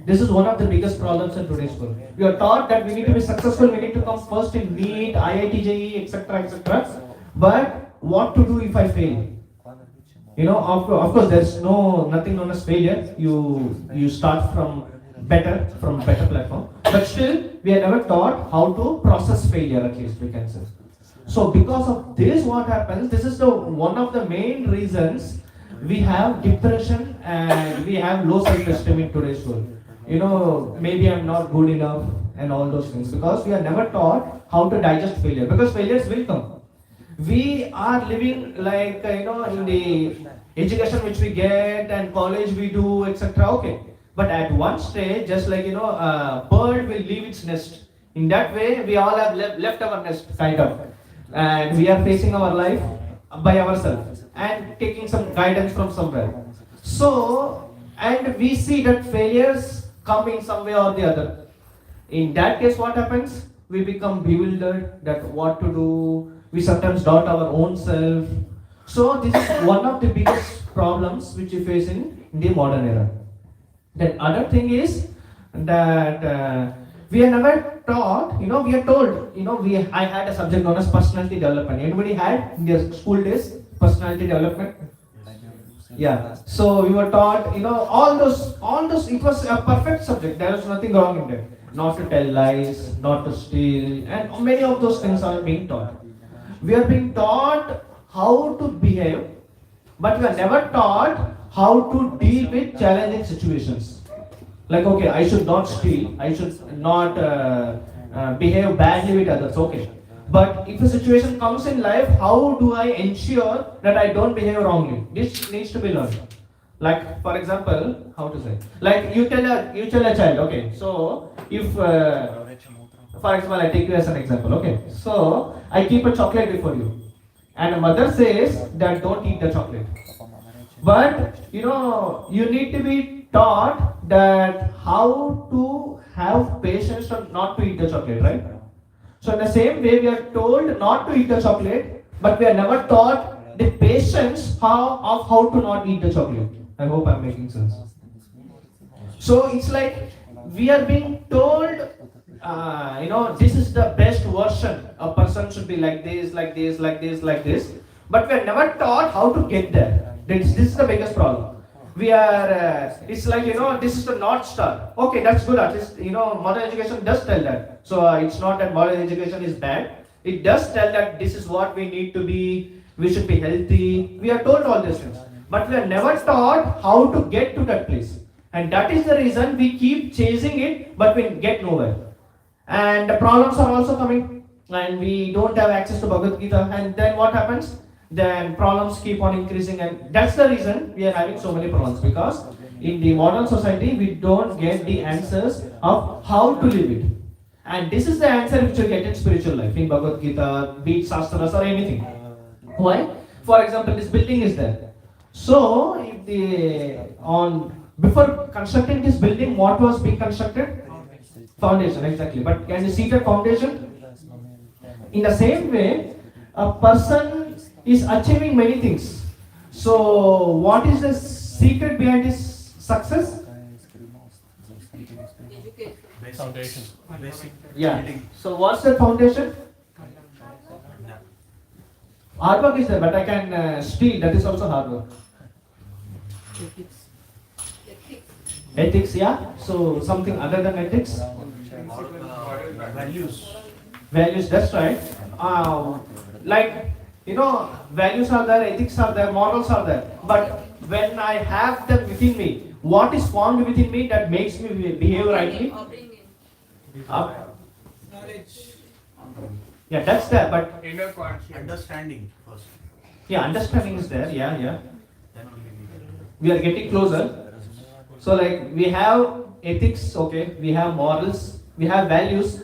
This is one of the biggest problems in today's world. We are taught that we need to be successful, we need to come first in NEET, IIT, JEE, etc., etc. But what to do if I fail? Of course, there's nothing known as failure. You start from better platform. But still, we are never taught how to process failure, at least we can say. So because of this, what happens, this is one of the main reasons we have depression and we have low self-esteem in today's world. Maybe I'm not good enough and all those things, because we are never taught how to digest failure, because failures will come. We are living like, in the education which we get and college we do, etc. Okay. But at one stage, just like, a bird will leave its nest. In that way, we all have left our nest, kind of. And we are facing our life by ourselves and taking some guidance from somewhere. So, and we see that failures come in some way or the other. In that case, what happens? We become bewildered that what to do. We sometimes doubt our own self. So this is one of the biggest problems which we face in the modern era. The other thing is, that we are never taught, we are told, I had a subject known as personality development. Anybody had in their school days personality development? Yeah. So we were taught, all those, it was a perfect subject. There was nothing wrong in there. Not to tell lies, not to steal, and many of those things are being taught. We are being taught how to behave, but we are never taught how to deal with challenging situations. Like, okay, I should not steal, I should not behave badly with others, okay. But if a situation comes in life, how do I ensure that I don't behave wrongly? This needs to be learned. Like, for example, how to say? Like, you tell a child, okay, so if, for example, I take you as an example, okay. So, I keep a chocolate before you. And a mother says that don't eat the chocolate. But, you need to be taught that how to have patience and not to eat the chocolate, right? So in the same way, we are told not to eat the chocolate, but we are never taught the patience of how to not eat the chocolate. I hope I'm making sense. So it's like we are being told, this is the best version. A person should be like this, like this, like this, like this. But we are never taught how to get there. This is the biggest problem. We are, it's like, this is the North Star. Okay, that's good. At least, modern education does tell that. So it's not that modern education is bad. It does tell that this is what we need to be. We should be healthy. We are told all these things. But we are never taught how to get to that place. And that is the reason we keep chasing it, but we get nowhere. And the problems are also coming. And we don't have access to Bhagavad Gita. And then what happens? Then problems keep on increasing, and that's the reason we are having so many problems, because in the modern society we don't get the answers of how to live it. And this is the answer which you get in spiritual life, in Bhagavad Gita, be it Shastras or anything. Why? For example, this building is there. So, before constructing this building, what was being constructed? Foundation, exactly. But can you see the foundation? In the same way, a person is achieving many things. So, what is the secret behind his success? Education. Foundation. Basic. Yeah. Building. So, what's the foundation? Hard work is there, but I can steal. That is also hard work. Ethics. Ethics, yeah. So, something other than ethics. Values. Values, that's right. Values are there, ethics are there, morals are there. But when I have them within me, what is formed within me that makes me behave rightly? Knowledge. Yeah, that's there. But Inner conscience. Understanding first. yeah, understanding is there. Yeah. Then only We are getting closer. So like we have ethics, okay, we have morals, we have values.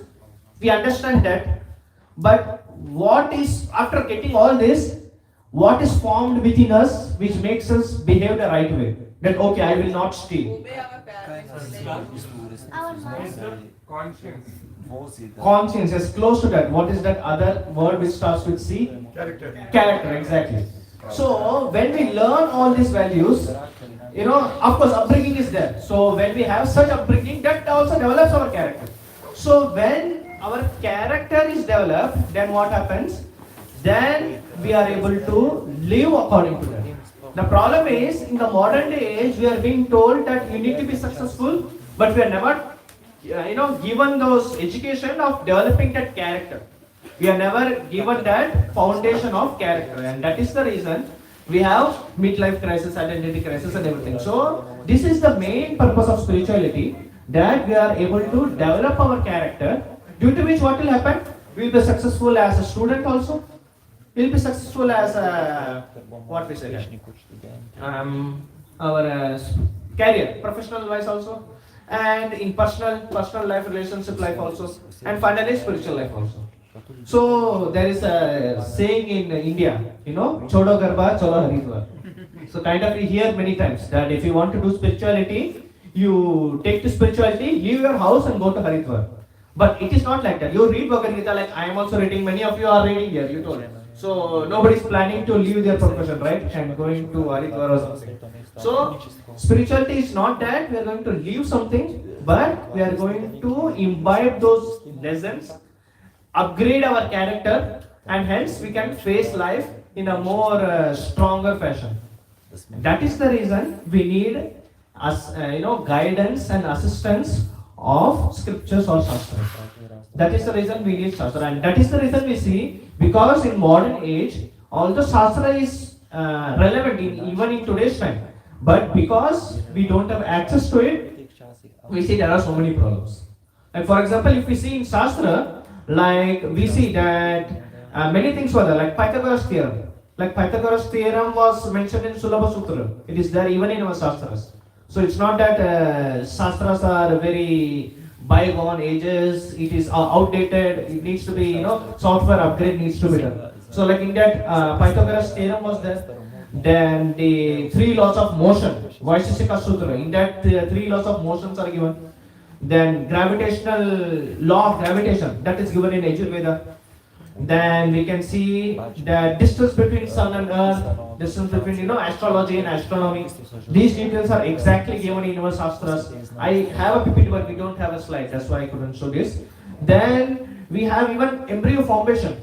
We understand that. But what is, after getting all this, what is formed within us which makes us behave the right way? That okay, I will not steal. Obey our parents. Our mind. Conscience. Conscience is close to that. What is that other word which starts with C? Character. Character, exactly. So when we learn all these values, of course upbringing is there. So when we have such upbringing, that also develops our character. So when our character is developed, then what happens? Then we are able to live according to that. The problem is, in the modern day age, we are being told that you need to be successful, but we are never, given those education of developing that character. We are never given that foundation of character, and that is the reason we have midlife crisis, identity crisis, and everything. So this is the main purpose of spirituality, that we are able to develop our character, due to which what will happen? We will be successful as a student also. We will be successful as a, what we say, our career, professional wise also, and in personal life, relationship life also, and finally spiritual life also. So there is a saying in India, Chodo Garba, Cholo Haridwar. So kind of we hear many times that if you want to do spirituality, you take to spirituality, leave your house and go to Haridwar. But it is not like that. You read Bhagavad Gita, like I am also reading, many of you are reading here, you told. So nobody is planning to leave their profession, right? And going to Haridwar or something. So spirituality is not that we are going to leave something, but we are going to imbibe those lessons, upgrade our character, and hence we can face life in a more stronger fashion. That is the reason we need guidance and assistance of scriptures or shastras. That is the reason we need shastra, and that is the reason we see, because in modern age, although shastra is relevant even in today's time, but because we don't have access to it, we see there are so many problems. Like for example, if we see in shastra, like we see that many things were there, like Pythagoras theorem. Like Pythagoras theorem was mentioned in Sulabha Sutra. It is there even in our shastras. So it's not that shastras are very bygone ages. It is outdated. It needs to be, software upgrade needs to be done. So like in that Pythagoras theorem was there. Then the 3 laws of motion, Vaisheshika Sutra. In that 3 laws of motions are given. Then gravitational law of gravitation, that is given in Ayurveda. Then we can see the distance between sun and earth, distance between astrology and astronomy. These details are exactly given in our shastras. I have a PPT, but we don't have a slide, that's why I couldn't show this. Then we have even embryo formation.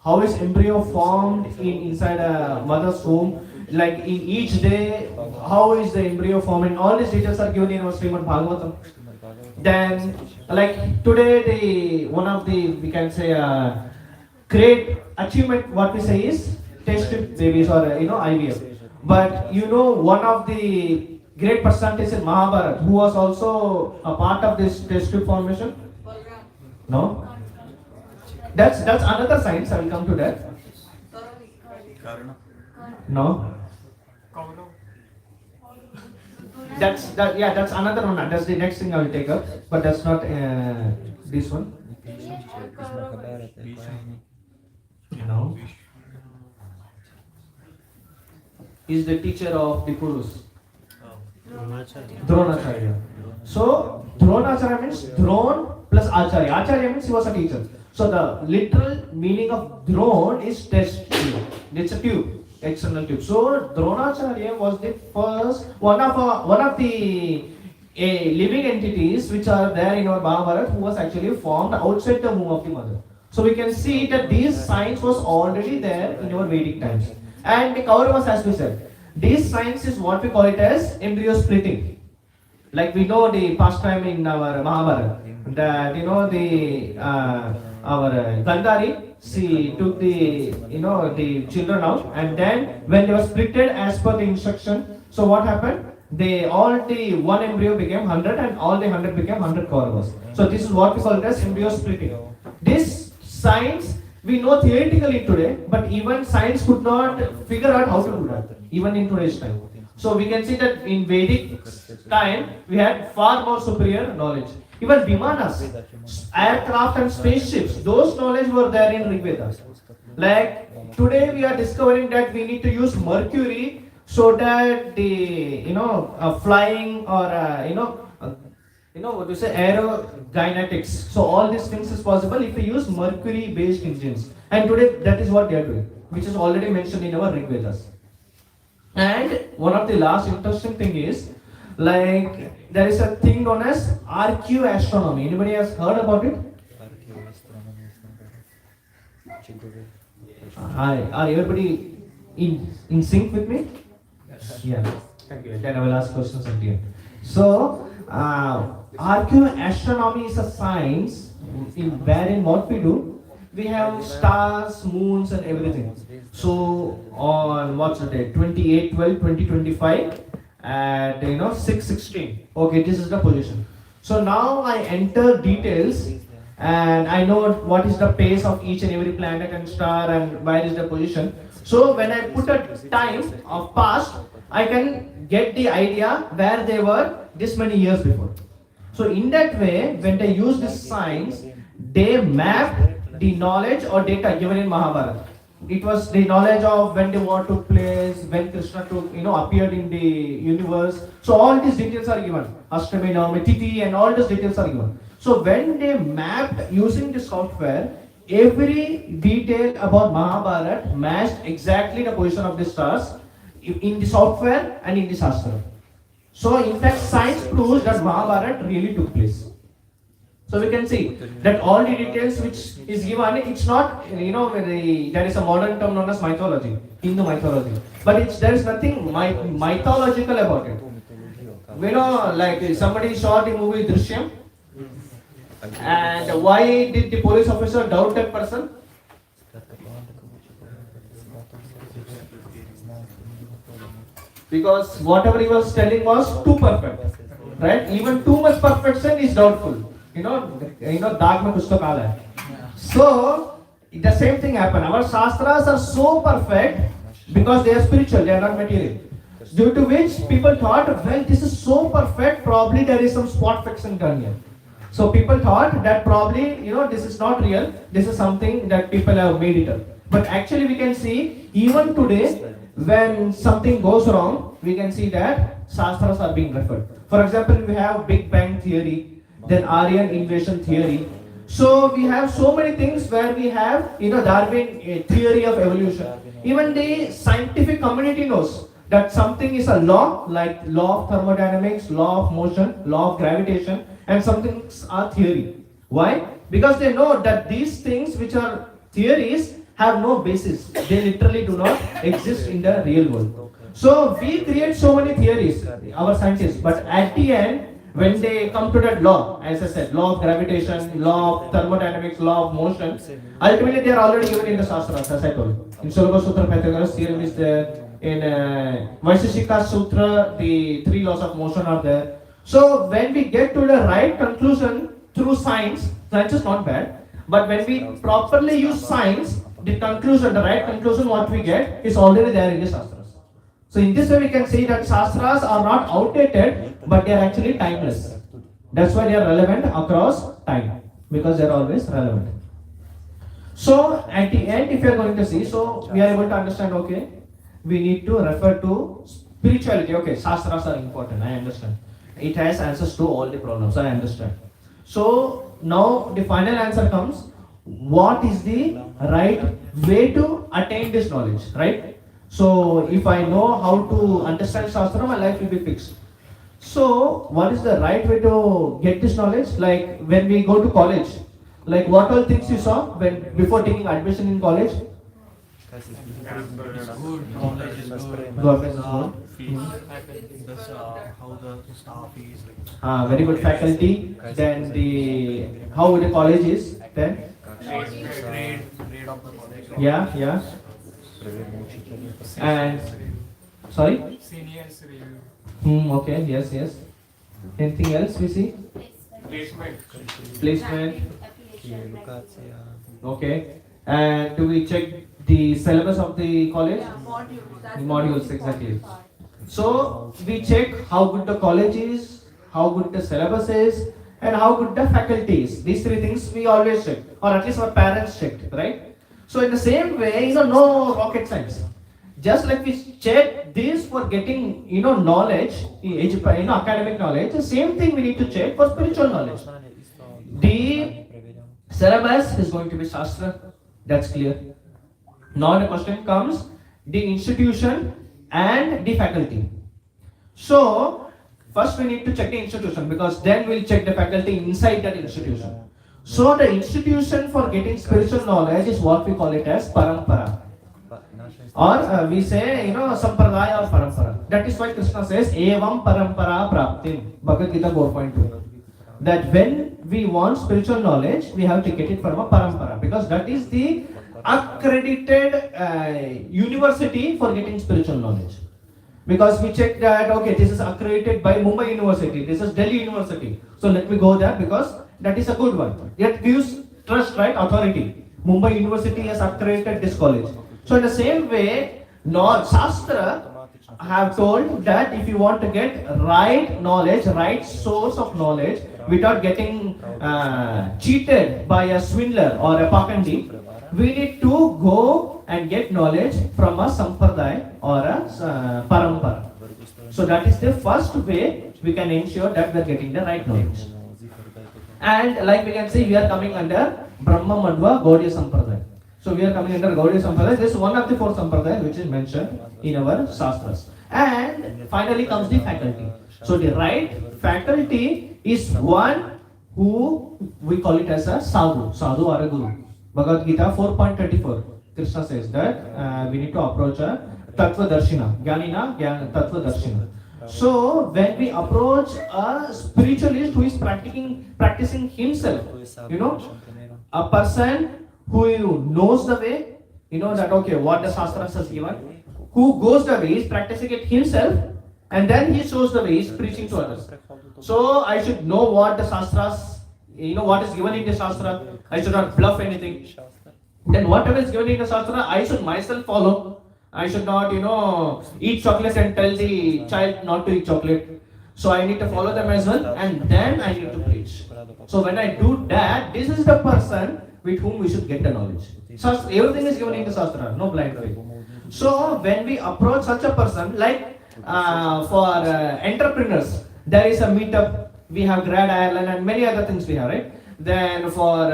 How is embryo formed inside a mother's womb? Like in each day, how is the embryo formed? All these details are given in our Śrīmad Bhāgavatam. Then, like today, one of the we can say great achievement, what we say is test tube babies or IVF. But one of the great personalities in Mahabharata who was also a part of this test tube formation. No, that's another science. I will come to that. No. That's another one. That's the next thing I will take up, but that's not this one. No. Is the teacher of the Kurus. Dronacharya. So Dronacharya means Dron plus Acharya. Acharya means he was a teacher. So the literal meaning of Dron is test tube. It's a tube, external tube. So Dronacharya was the first one of the living entities which are there in our Mahabharata who was actually formed outside the womb of the mother. So we can see that these science was already there in our Vedic times. And the Kauravas, as we said, this science is what we call it as embryo splitting. Like we know the pastime in our Mahabharata, that our Gandhari, she took the children out, and then when they were splitted as per the instruction, so what happened? All the one embryo became 100 and all the 100 became 100 Kauravas. So this is what we call it as embryo splitting. This science we know theoretically today, but even science could not figure out how to do that, even in today's time. So we can see that in Vedic time, we had far more superior knowledge. Even Vimanas, aircraft and spaceships, those knowledge were there in Rig Veda. Like today we are discovering that we need to use Mercury so that the flying or what you say, aerodynamics. So all these things is possible if we use mercury based engines, and today that is what they are doing, which is already mentioned in our Rig Vedas. And one of the last interesting thing is, like there is a thing known as RQ astronomy. Anybody has heard about it? Hi, are everybody in sync with me? Yeah, thank you. Then I will ask questions at the end. So RQ astronomy is a science wherein what we do, we have stars, moons and everything. So on what's the date? 28/12/2025 at 6:16. Okay, this is the position. So now I enter details and I know what is the pace of each and every planet and star and where is the position. So when I put a time of past, I can get the idea where they were this many years before. So in that way, when they use this science, they mapped the knowledge or data given in Mahabharata. It was the knowledge of when the war took place, when Krishna appeared in the universe. So all these details are given. Ashtami, Navami, Tithi and all these details are given. So when they mapped using the software, every detail about Mahabharata matched exactly the position of the stars. in the software and in the Shastra. So in fact science proves that Mahabharata really took place. So we can see that all the details which is given, it's not, there is a modern term known as mythology, Hindu mythology. But there is nothing mythological about it. Like somebody saw the movie Drishyam, and why did the police officer doubt that person? Because whatever he was telling was too perfect, right? Even too much perfection is doubtful. Dag mein kuch to kala hai. So the same thing happened. Our shastras are so perfect because they are spiritual, they are not material. Due to which people thought, well, this is so perfect, probably there is some spot fixing done here. So people thought that probably, this is not real, this is something that people have made it up. But actually we can see, even today, when something goes wrong, we can see that shastras are being referred. For example, we have Big Bang theory, then Aryan invasion theory. So we have so many things where we have, Darwin theory of evolution. Even the scientific community knows that something is a law, like law of thermodynamics, law of motion, law of gravitation, and some things are theory. Why? Because they know that these things which are theories have no basis. They literally do not exist in the real world. So we create so many theories, our scientists, but at the end, when they come to that law, as I said, law of gravitation, law of thermodynamics, law of motion, ultimately they are already given in the Shastras, as I told. In Sulabha Sutra, Pythagoras theorem is there. In Vaisheshika Sutra, the 3 laws of motion are there. So when we get to the right conclusion through science is not bad. But when we properly use science, the right conclusion what we get is already there in the Shastras. So in this way we can say that Shastras are not outdated, but they are actually timeless. That's why they are relevant across time, because they are always relevant. So at the end, if you are going to see, so we are able to understand, okay, we need to refer to spirituality. Okay, Shastras are important, I understand. It has answers to all the problems, I understand. So now the final answer comes, what is the right way to attain this knowledge, right? So if I know how to understand Shastra, my life will be fixed. So what is the right way to get this knowledge? Like when we go to college, like what all things you saw before taking admission in college? It's good, knowledge is good. Government is good. This, how the staff is like. Very good faculty. Then how the college is. Then Grade of the college. yeah. And sorry. Seniors review. Okay. Yes. Anything else we see? Placement. Okay. And do we check the syllabus of the college? Modules, exactly. So we check how good the college is, how good the syllabus is, and how good the faculty is. These 3 things we always check, or at least our parents checked, right? So in the same way, no rocket science. Just like we check this for getting, knowledge, academic knowledge, the same thing we need to check for spiritual knowledge. The syllabus is going to be Shastra, that's clear. Now the question comes, the institution and the faculty. So first we need to check the institution, because then we'll check the faculty inside that institution. So the institution for getting spiritual knowledge is what we call it as parampara. Or we say, sampradaya or parampara. That is why Krishna says, evam parampara praptim. Bhagavad Gita 4.2. That when we want spiritual knowledge, we have to get it from a parampara, because that is the accredited university for getting spiritual knowledge. Because we check that, okay, this is accredited by Mumbai University, this is Delhi University. So let me go there because that is a good one. It gives trust, right? Authority. Mumbai University has accredited this college. So in the same way, Shastra have told that if you want to get right knowledge, right source of knowledge, without getting cheated by a swindler or a pakandi, we need to go and get knowledge from a sampradaya or a parampara. So that is the first way we can ensure that we are getting the right knowledge. And like we can see, we are coming under Brahma Madhva Gaudiya Sampradaya. So we are coming under Gaudiya Sampradaya. This is one of the 4 Sampradaya which is mentioned in our Shastras. And finally comes the faculty. So the right faculty is one who we call it as a sadhu or a guru. Bhagavad Gita 4.34. Krishna says that we need to approach a Tattva Darshina, Jnanina, Tattva Darshina. So when we approach a spiritualist who is practicing himself, a person who knows the way, that okay, what the Shastras has given, who goes the way, is practicing it himself, and then he shows the way, he is preaching to others. So I should know what the Shastras, what is given in the Shastra. I should not bluff anything. Then whatever is given in the Shastra, I should myself follow. I should not, eat chocolate and tell the child not to eat chocolate. So I need to follow them as well, and then I need to preach. So when I do that, this is the person with whom we should get the knowledge. Everything is given in the Shastra, no blind faith. So when we approach such a person, like for entrepreneurs, there is a meetup, we have Grad Ireland and many other things we have, right? Then for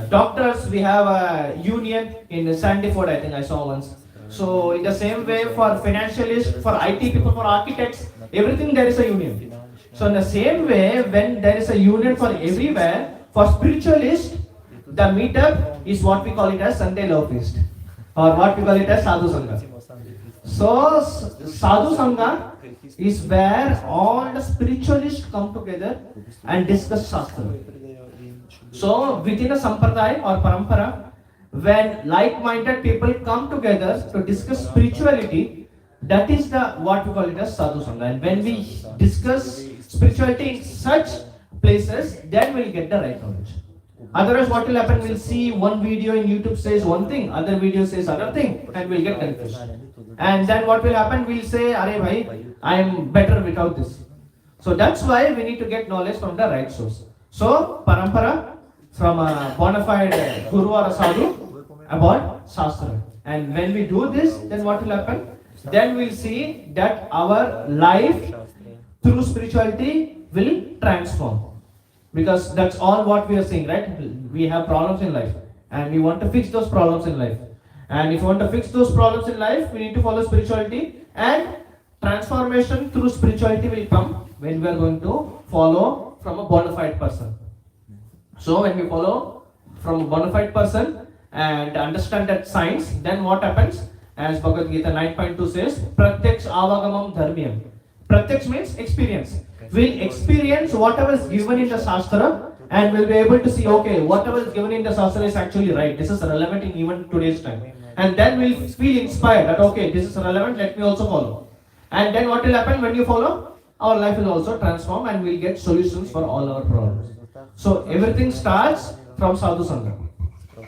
doctors, we have a union in Sandyford, I think I saw once. So in the same way, for financialists, for IT people, for architects, everything there is a union. So in the same way, when there is a union for everywhere, for spiritualists, the meetup is what we call it as Sunday Love Feast, or what we call it as Sadhu Sangha. So Sadhu Sangha is where all the spiritualists come together and discuss Shastra. So within a Sampradaya or Parampara, when like-minded people come together to discuss spirituality, that is what we call it as Sadhu Sangha. And when we discuss spirituality in such places, then we'll get the right knowledge. Otherwise, what will happen? We'll see one video in YouTube says one thing, other video says other thing, and we'll get confused. And then what will happen? We'll say, "Arey bhai, I am better without this." So that's why we need to get knowledge from the right source. So Parampara, from a bona fide guru or a sadhu, about Shastra. And when we do this, then what will happen? Then we'll see that our life through spirituality will transform. Because that's all what we are seeing, right? We have problems in life and we want to fix those problems in life. And if you want to fix those problems in life, we need to follow spirituality, and transformation through spirituality will come when we are going to follow from a bona fide person. So when we follow from a bona fide person and understand that science, then what happens? As Bhagavad Gita 9.2 says, Pratyaksh avagamam dharmyam. Pratyaksh means experience. We'll experience whatever is given in the Shastra, and we'll be able to see, okay, whatever is given in the Shastra is actually right. This is relevant in even today's time. And then we'll feel inspired that, okay, this is relevant, let me also follow. And then what will happen when you follow? Our life will also transform and we'll get solutions for all our problems. So everything starts from Sadhu Sangha.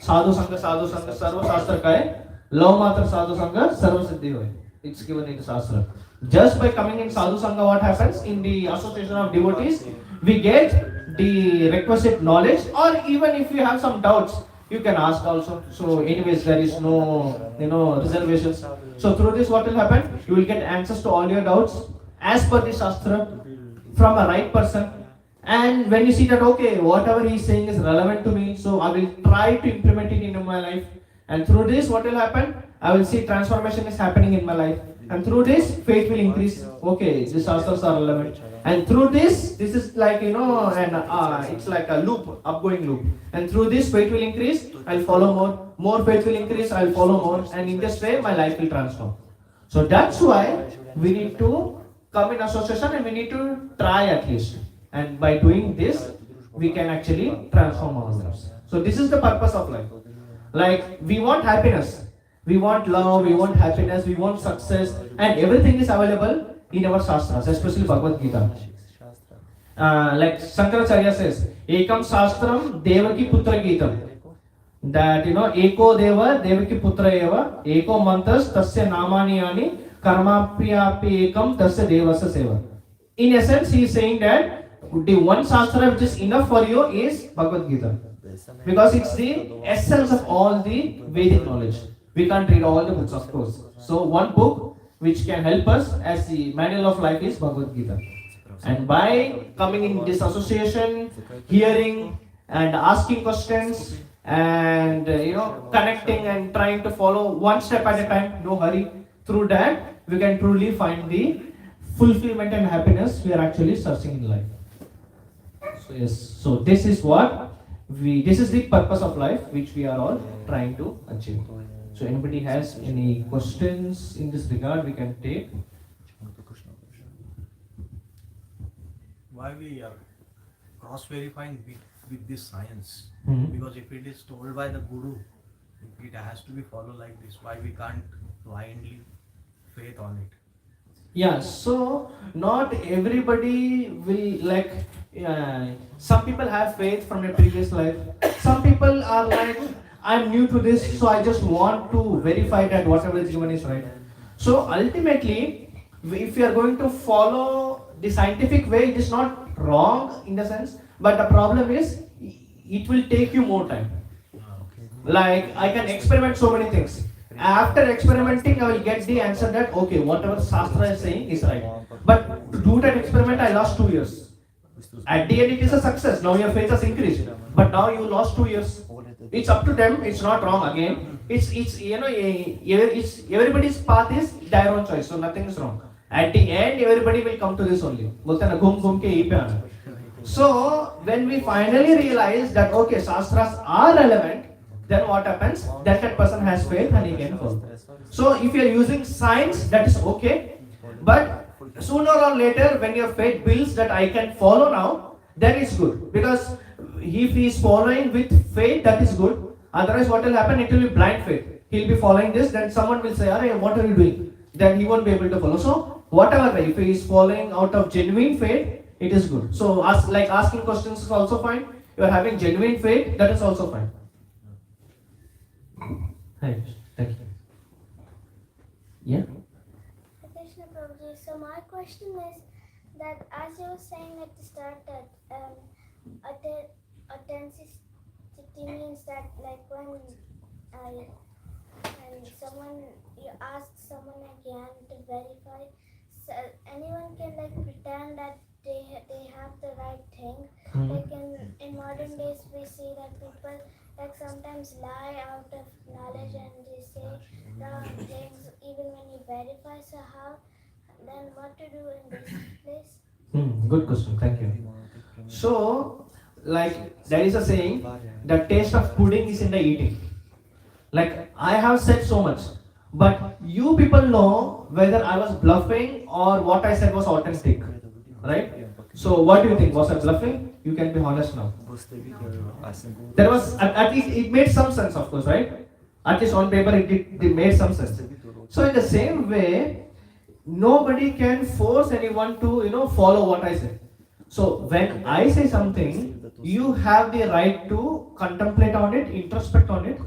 Sadhu Sangha, Sarva Shastra ka hai. Lav matra Sadhu Sangha, Sarva Siddhi hoy. It's given in the Shastra. Just by coming in Sadhu Sangha, what happens? In the association of devotees, we get the requisite knowledge, or even if you have some doubts, you can ask also. So anyways, there is no reservations. So through this, what will happen? You will get answers to all your doubts as per the Shastra from a right person. And when you see that, okay, whatever he is saying is relevant to me, so I will try to implement it into my life. And through this, what will happen? I will see transformation is happening in my life. And through this, faith will increase. Okay, the Shastras are relevant. And through this is like, it's like a loop, upgoing loop. And through this, faith will increase, I'll follow more. More faith will increase, I'll follow more. And in this way, my life will transform. So that's why we need to come in association and we need to try at least. And by doing this, we can actually transform our lives. So this is the purpose of life. Like, we want happiness. We want love, we want happiness, we want success, and everything is available in our Shastras, especially Bhagavad Gita. Like Shankaracharya says, Ekam Shastram Devaki Putra Gitam. That, Eko Deva Devaki Putra Eva, Eko Mantras Tasya Namani Yani, Karma Priyapi Ekam Tasya Devasa Seva. In essence, he is saying that the one Shastra which is enough for you is Bhagavad Gita. Because it's the essence of all the Vedic knowledge. We can't read all the books, of course. So one book which can help us as the manual of life is Bhagavad Gita. And by coming in this association, hearing and asking questions and connecting and trying to follow one step at a time, no hurry. Through that, we can truly find the fulfillment and happiness we are actually searching in life. So yes, so this is the purpose of life which we are all trying to achieve. So anybody has any questions in this regard, we can take. Why we are cross-verifying with this science? Mhm. Because if it is told by the guru, it has to be followed like this. Why we can't blindly faith on it? Yeah, so not everybody will some people have faith from a previous life. Some people are like, I'm new to this, so I just want to verify that whatever is given is right. So ultimately, if you are going to follow the scientific way, it is not wrong in the sense, but the problem is it will take you more time. Like I can experiment so many things. After experimenting, I will get the answer that okay, whatever Shastra is saying is right. But to do that experiment, I lost 2 years. At the end, it is a success. Now your faith has increased, but now you lost 2 years. It's up to them. It's not wrong again. It's everybody's path is their own choice, so nothing is wrong. At the end, everybody will come to this only. बोलते हैं ना घूम के यहीं पे आना. So when we finally realize that okay, Shastras are relevant, then what happens? That person has faith and he can follow. So if you are using science, that is okay. But sooner or later, when your faith builds that I can follow now, then it's good. Because if he is following with faith, that is good. Otherwise, what will happen? It will be blind faith. He'll be following this, then someone will say, "Arey, what are you doing?" Then he won't be able to follow. So whatever way, if he is following out of genuine faith, it is good. So asking questions is also fine. You are having genuine faith, that is also fine. Hi, thank you. Yeah. Krishna Prabhuji, so my question is that as you were saying at the start that authenticity means that like when someone you ask someone again to verify, so anyone can like pretend that they have the right thing. Like in modern days we see that people like sometimes lie out of knowledge and they say wrong things even when you verify. So how then what to do in this place? Good question, thank you. So, like there is a saying, the taste of pudding is in the eating. Like I have said so much, but you people know whether I was bluffing or what I said was authentic, right? So what do you think? Was I bluffing? You can be honest now. There was, at least it made some sense, of course, right? At least on paper it made some sense. So in the same way, nobody can force anyone to follow what I say. So when I say something, you have the right to contemplate on it, introspect on it,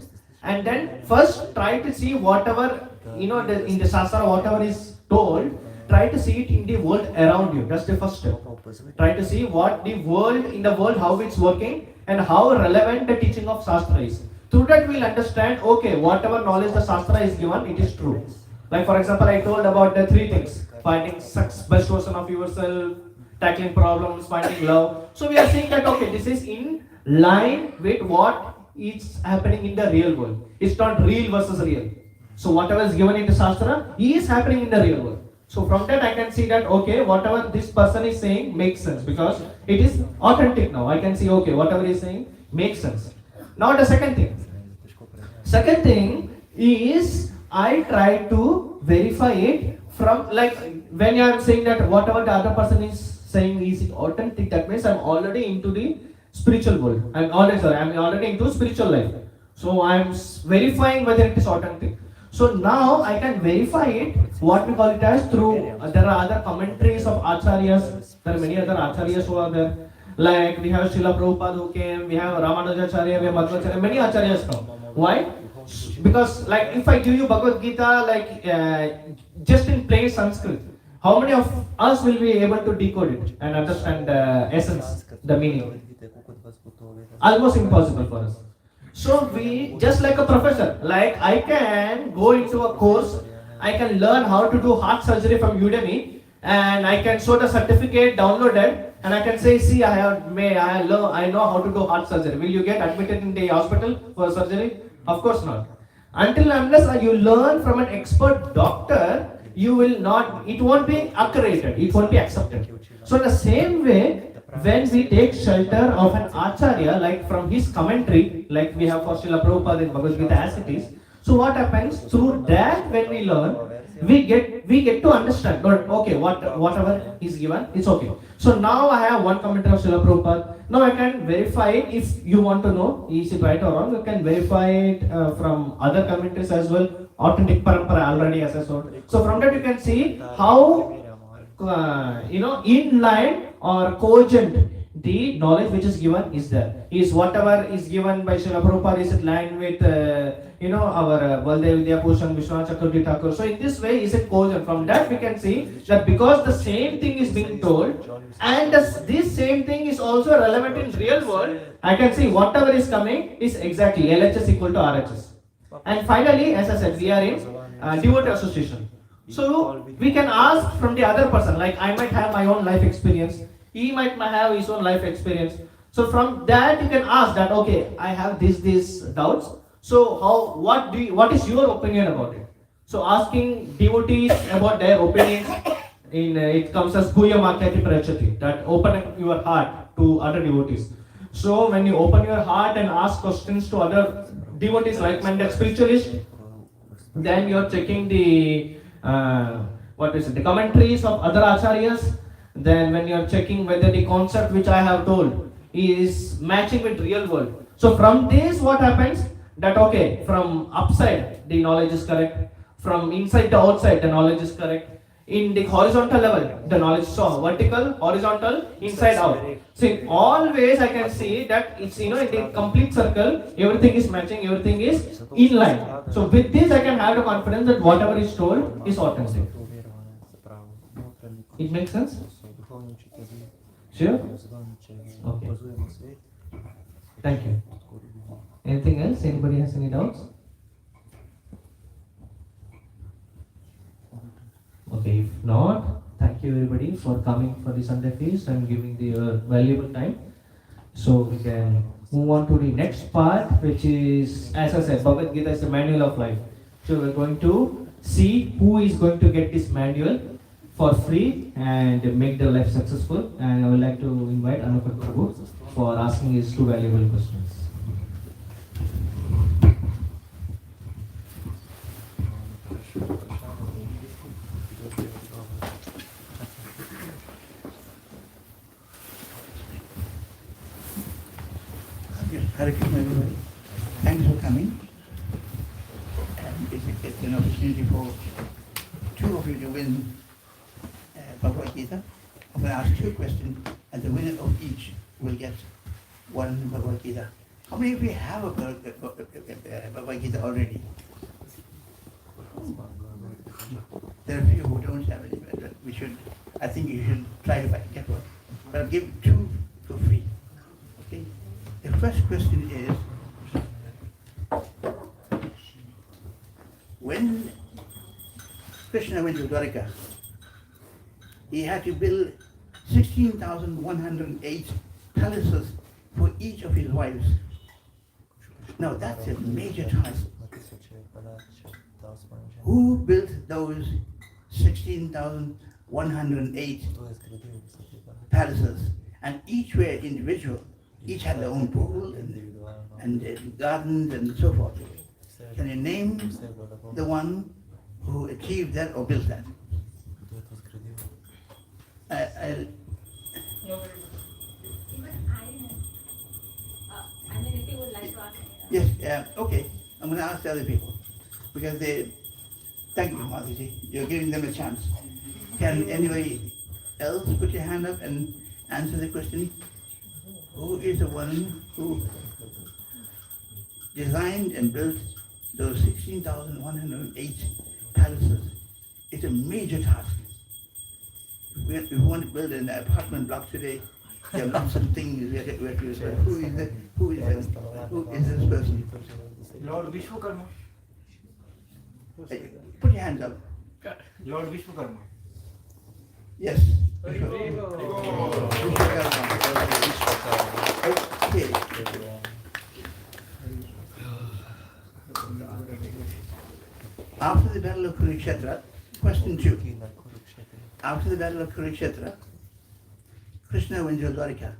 and then first try to see whatever in the Shastra, whatever is told, try to see it in the world around you. That's the first step. Try to see what in the world, how it's working and how relevant the teaching of Shastra is. Through that we'll understand, okay, whatever knowledge the Shastra is given, it is true. Like for example, I told about the 3 things: finding best version of yourself, tackling problems, finding love. So we are saying that okay, this is in line with what is happening in the real world. It's not real versus real. So whatever is given in the Shastra is happening in the real world. So from that I can see that okay, whatever this person is saying makes sense because it is authentic now. I can see okay, whatever he is saying makes sense. Now the second thing. Second thing is I try to verify it from, like when you are saying that whatever the other person is saying is authentic, that means I'm already into the spiritual world. I'm already into spiritual life. So I'm verifying whether it is authentic. So now I can verify it, what we call it as through, there are other commentaries of acharyas, there are many other acharyas who are there. Like we have Srila Prabhupada who came, we have Ramanujacharya, we have Madhvacharya, many acharyas come. Why? Because like if I give you Bhagavad Gita just in plain Sanskrit, how many of us will be able to decode it and understand the essence, the meaning? Almost impossible for us. So we, just like a professor, like I can go into a course, I can learn how to do heart surgery from Udemy and I can show the certificate, download it, and I can say, see, I know how to do heart surgery. Will you get admitted in the hospital for surgery? Of course not. Until unless you learn from an expert doctor, you will not. It won't be accredited. It won't be accepted. So in the same way, when we take shelter of an acharya, like from his commentary, like we have for Srila Prabhupada in Bhagavad Gita as it is. So what happens through that when we learn, we get to understand. Okay, whatever is given, it's okay. So now I have one commentary of Srila Prabhupada. Now I can verify it. If you want to know is it right or wrong, you can verify it from other commentaries as well. Authentic parampara already as I saw. So from that you can see how in line or cogent the knowledge which is given is there. Is whatever is given by Srila Prabhupada is in line with our Baldev Vidyabhushan Vishwanath Chakravarti Thakur. So in this way is it cogent. From that we can see that because the same thing is being told and this same thing is also relevant in real world, I can see whatever is coming is exactly LHS equal to RHS. And finally, as I said, we are in devotee association. So we can ask from the other person, like I might have my own life experience, he might have his own life experience. So from that you can ask that, okay, I have these doubts. So what is your opinion about it? So asking devotees about their opinions, it comes as Guyam Akyati Prachati, that open up your heart to other devotees. So when you open your heart and ask questions to other devotees, like-minded spiritualists, then you are checking the the commentaries of other acharyas. Then when you are checking whether the concept which I have told is matching with real world. So from this what happens? That okay, from upside the knowledge is correct, from inside to outside the knowledge is correct. In the horizontal level, the knowledge is so vertical, horizontal, inside out. So in all ways I can see that it's in the complete circle, everything is matching, everything is in line. So with this I can have the confidence that whatever is told is authentic. It makes sense? Sure? Okay. Thank you. Anything else? Anybody has any doubts? Okay, if not, thank you everybody for coming for the Sunday feast and giving the valuable time. So we can move on to the next part, which is, as I said, Bhagavad Gita is the manual of life. So we're going to see who is going to get this manual for free and make their life successful. And I would like to invite Anupat Prabhu for asking his two valuable questions. Hare Krishna, everybody. Thanks for coming. And it's an opportunity for two of you to win Bhagavad Gita. I'm going to ask two questions, and the winner of each will get one Bhagavad Gita. How many of you have a Bhagavad Gita already? There are a few who don't have any, but I think you should try to get one. But I'll give two for free. Okay? The first question is, when Krishna went to Dwarka, he had to build 16,108 palaces for each of his wives. Now that's a major task. Who built those 16,108 palaces? And each were individual. Each had their own pool and gardens and so forth. Can you name the one who achieved that or built that? If you would like to ask. Yes, okay. I'm going to ask the other people because thank you, Mataji. You're giving them a chance. Can anybody else put your hand up and answer the question? Who is the one who designed and built those 16,108 palaces? It's a major task. If we want to build an apartment block today, there are lots of things we have to say. Who is this person? Lord Vishwakarma. Put your hands up. Lord Vishwakarma. Yes. Okay. After the battle of Kurukshetra, question 2. After the battle of Kurukshetra, Krishna went to Dwarika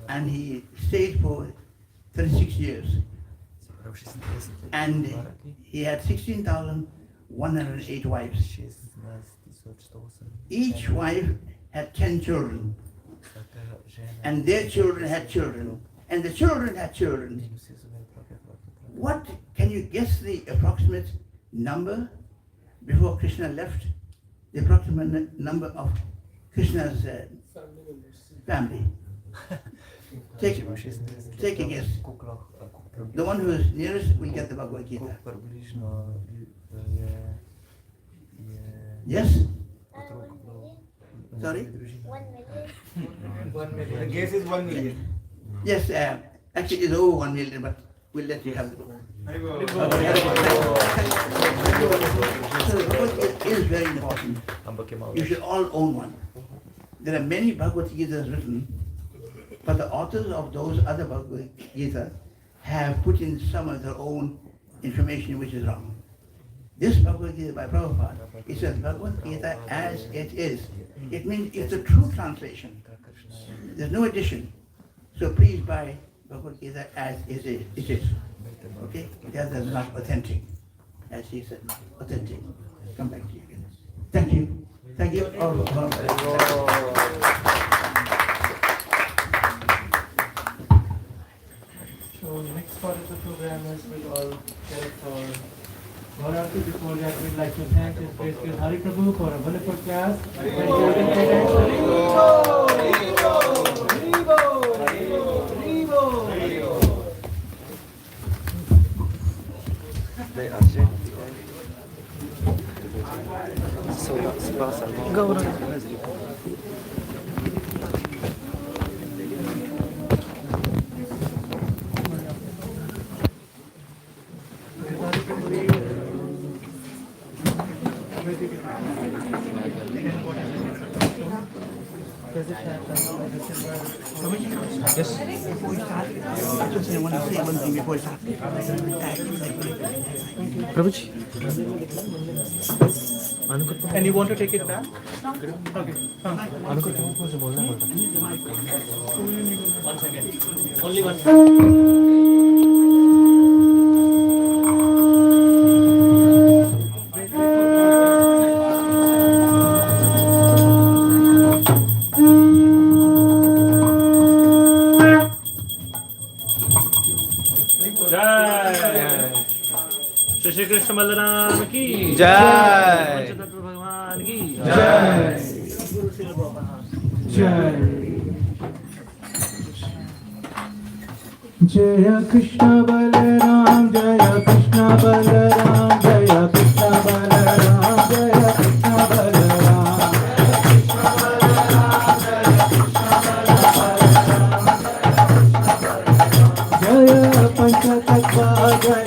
and he stayed for 36 years. And he had 16,108 wives. Each wife had 10 children. And their children had children. And the children had children. What, can you guess the approximate number before Krishna left? The approximate number of Krishna's family. Take a guess. The one who is nearest will get the Bhagavad Gita. Yes? 1 million. Sorry? 1 million. The guess is 1 million. Yes, actually it's over 1 million, but we'll let you have the book. Haribo. So the Bhagavad Gita is very important. You should all own one. There are many Bhagavad Gitas written, but the authors of those other Bhagavad Gita have put in some of their own information which is wrong. This Bhagavad Gita by Prabhupada, it says Bhagavad Gita as it is. It means it's a true translation. There's no addition. So please buy Bhagavad Gita as it is. Okay? That is not authentic. As he said, authentic. Come back to you again. Thank you. Thank you all. So next part of the program is we'll all get for Aarti. Before that, we'd like to thank His Grace Hari Prabhu for a wonderful class. Yes. I just want to say one thing before I start. Prabhuji. And you want to take it back? Okay. Anukul, तुमको कुछ बोलना पड़ता है. Only one. Shri Krishna Balram की जय. पंचतत्व भगवान की जय. जय. जय कृष्ण बलराम, जय कृष्ण बलराम, जय कृष्ण बलराम, जय कृष्ण बलराम. जय पंचतत्व, जय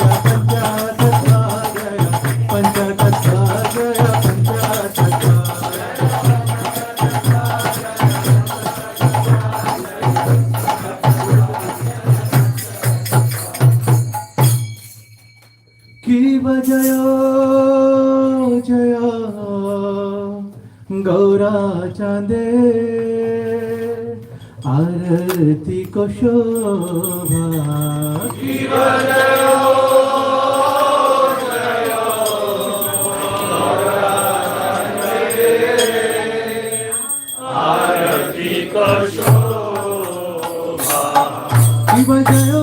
गौरा चांदे आरती को शोभा की आरती को शोभा की बजायो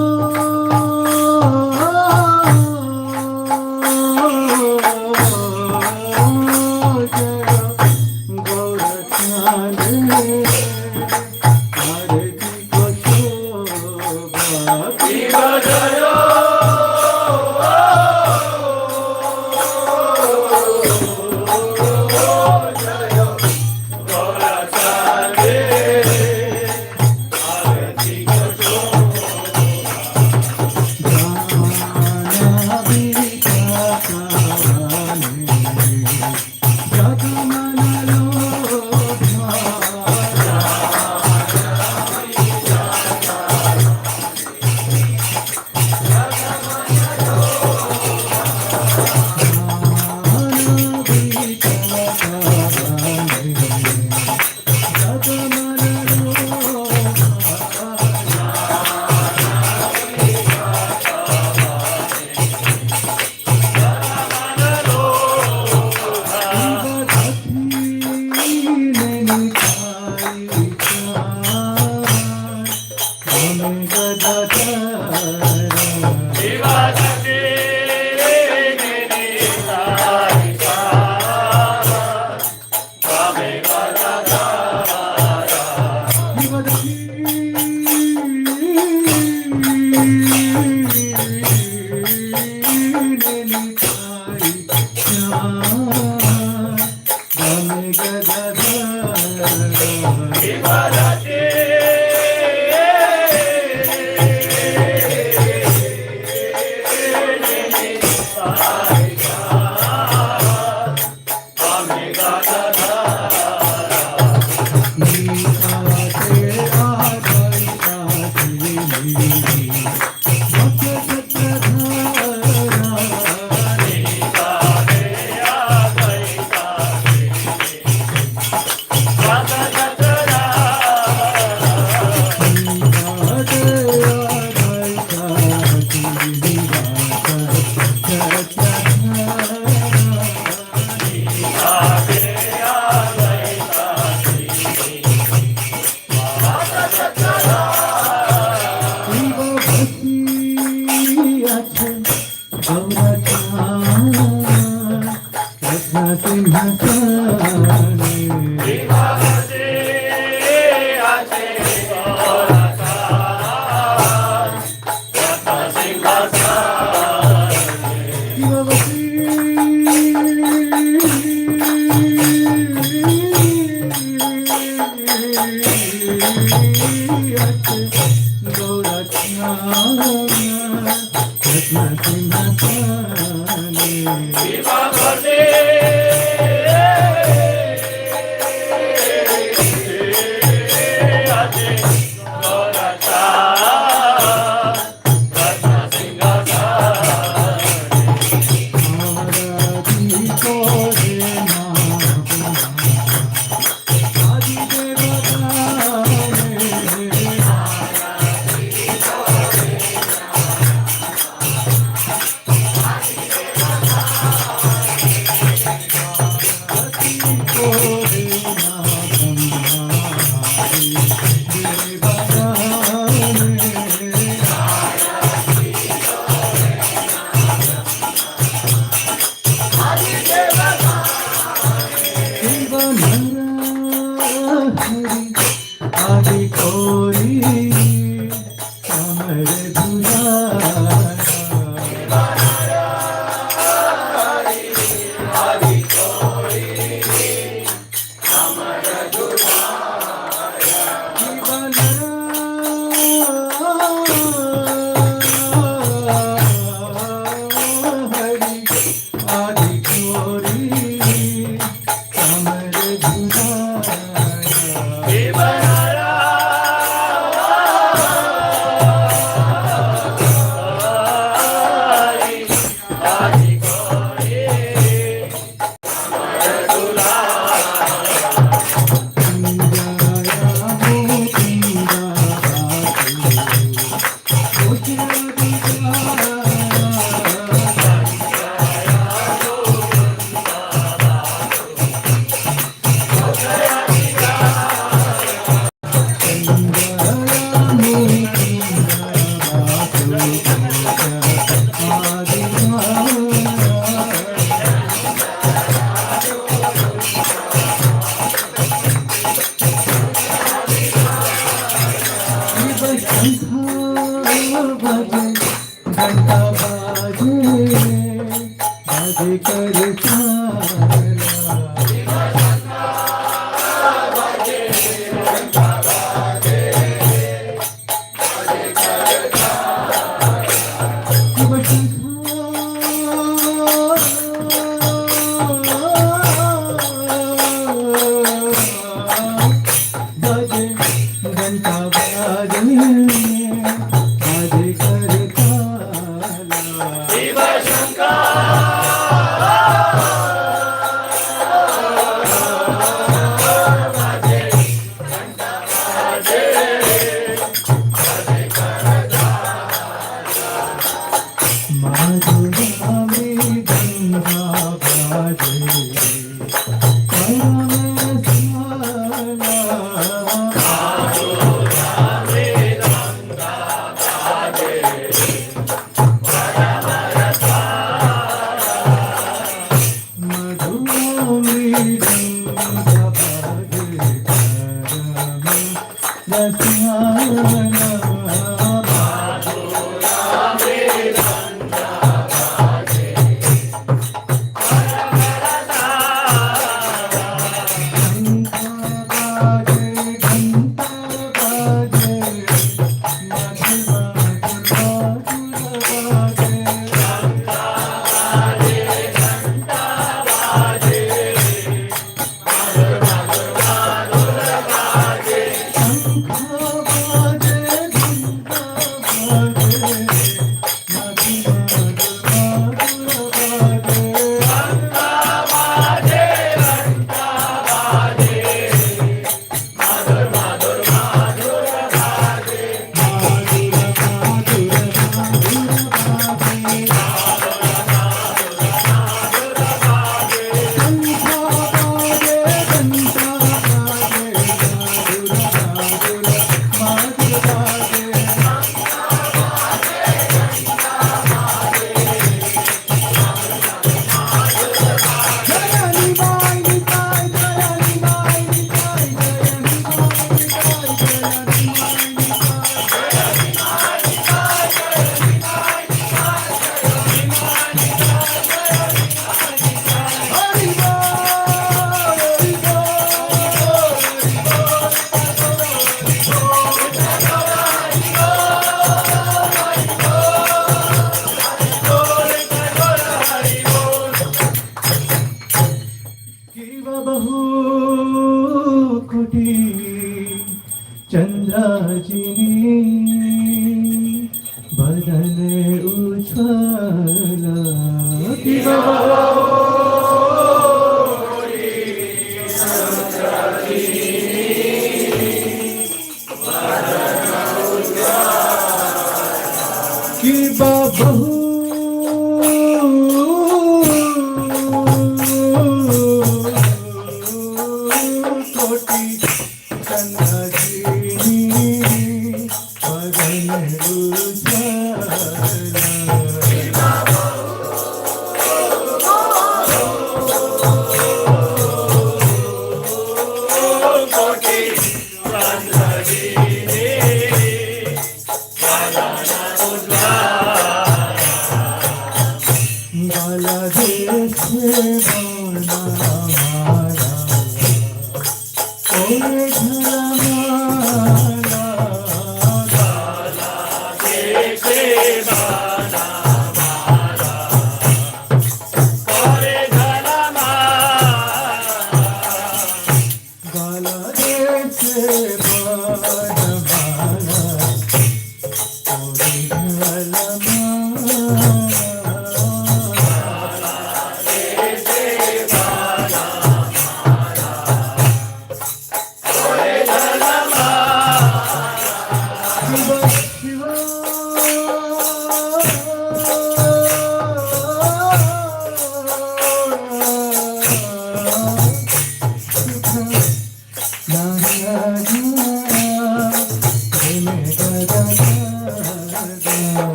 Mama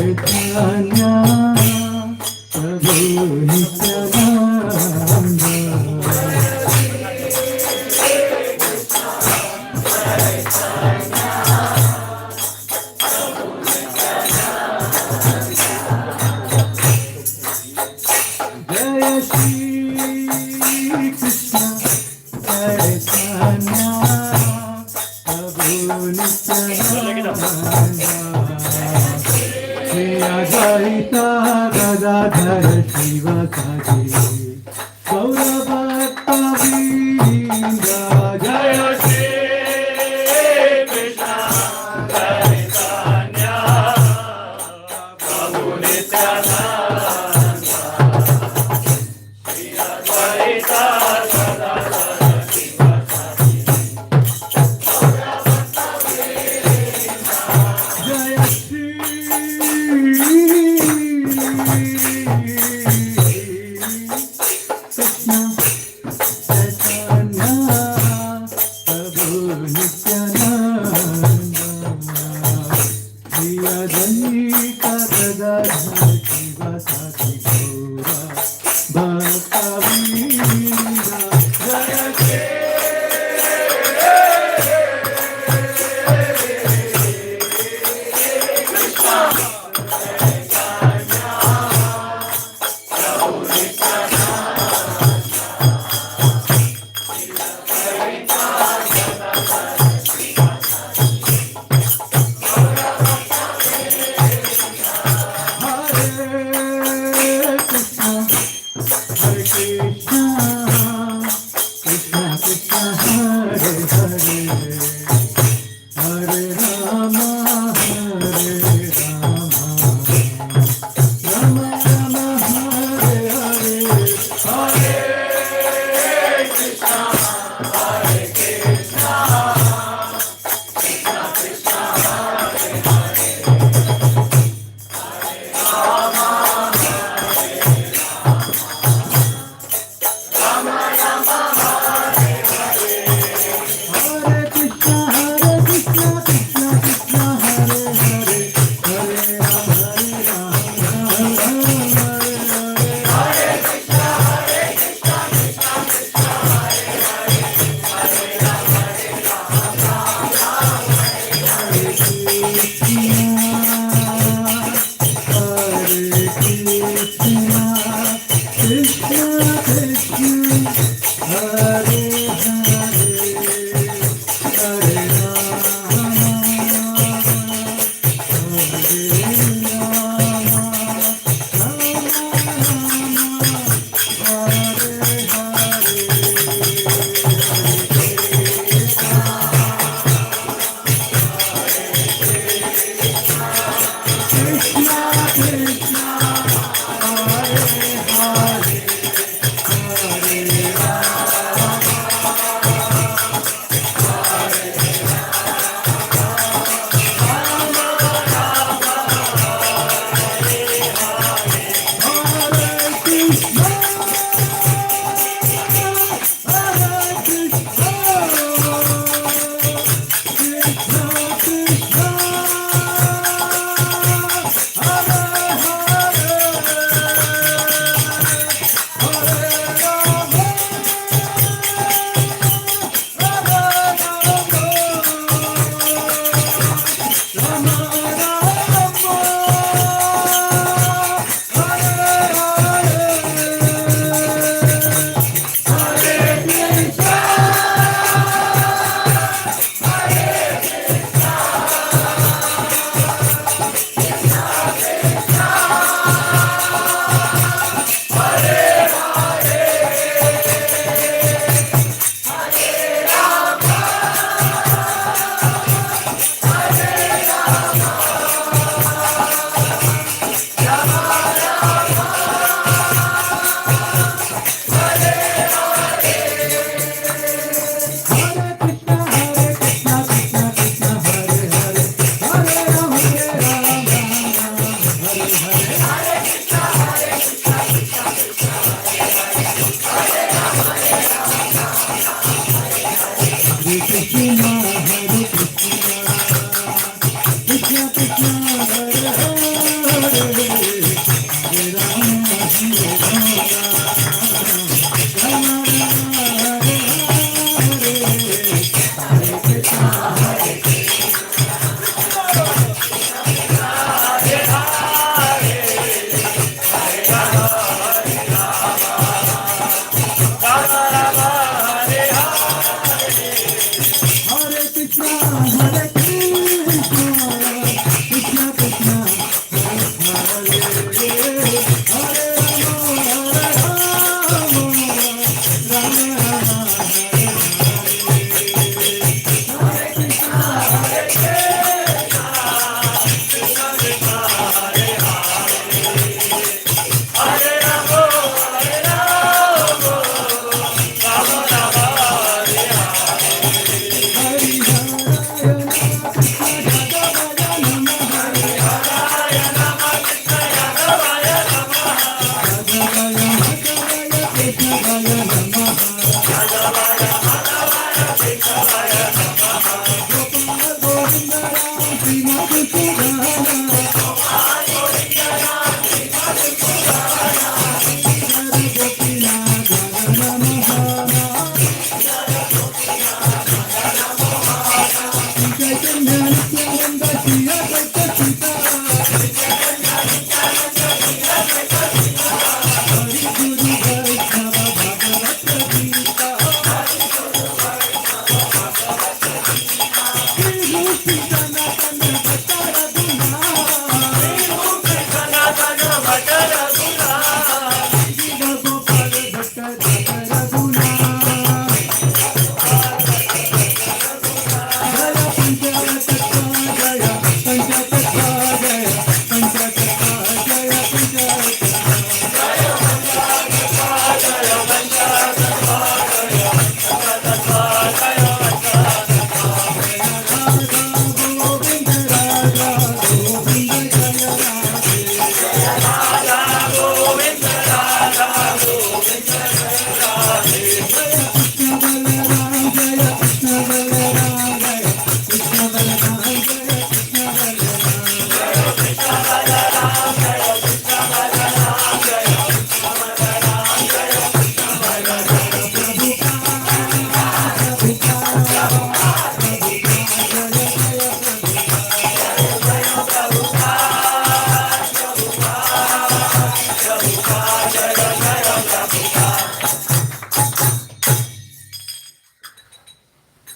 Chaitanya Prabhu Nityananda Jaya Shri Krishna Chaitanya Prabhu Nityananda Shri Advaita Gadadhara Shivasati Gaura Bhakta Vrinda Jaya Shri Krishna Chaitanya Prabhu Nityananda Shri Advaita Gadadhara Shivasati Jaya Shri Krishna Chaitanya Prabhu Nityananda Shri Advaita Gadadhara Shivasati Gaura Bhakta Vrinda Jaya Shri Hare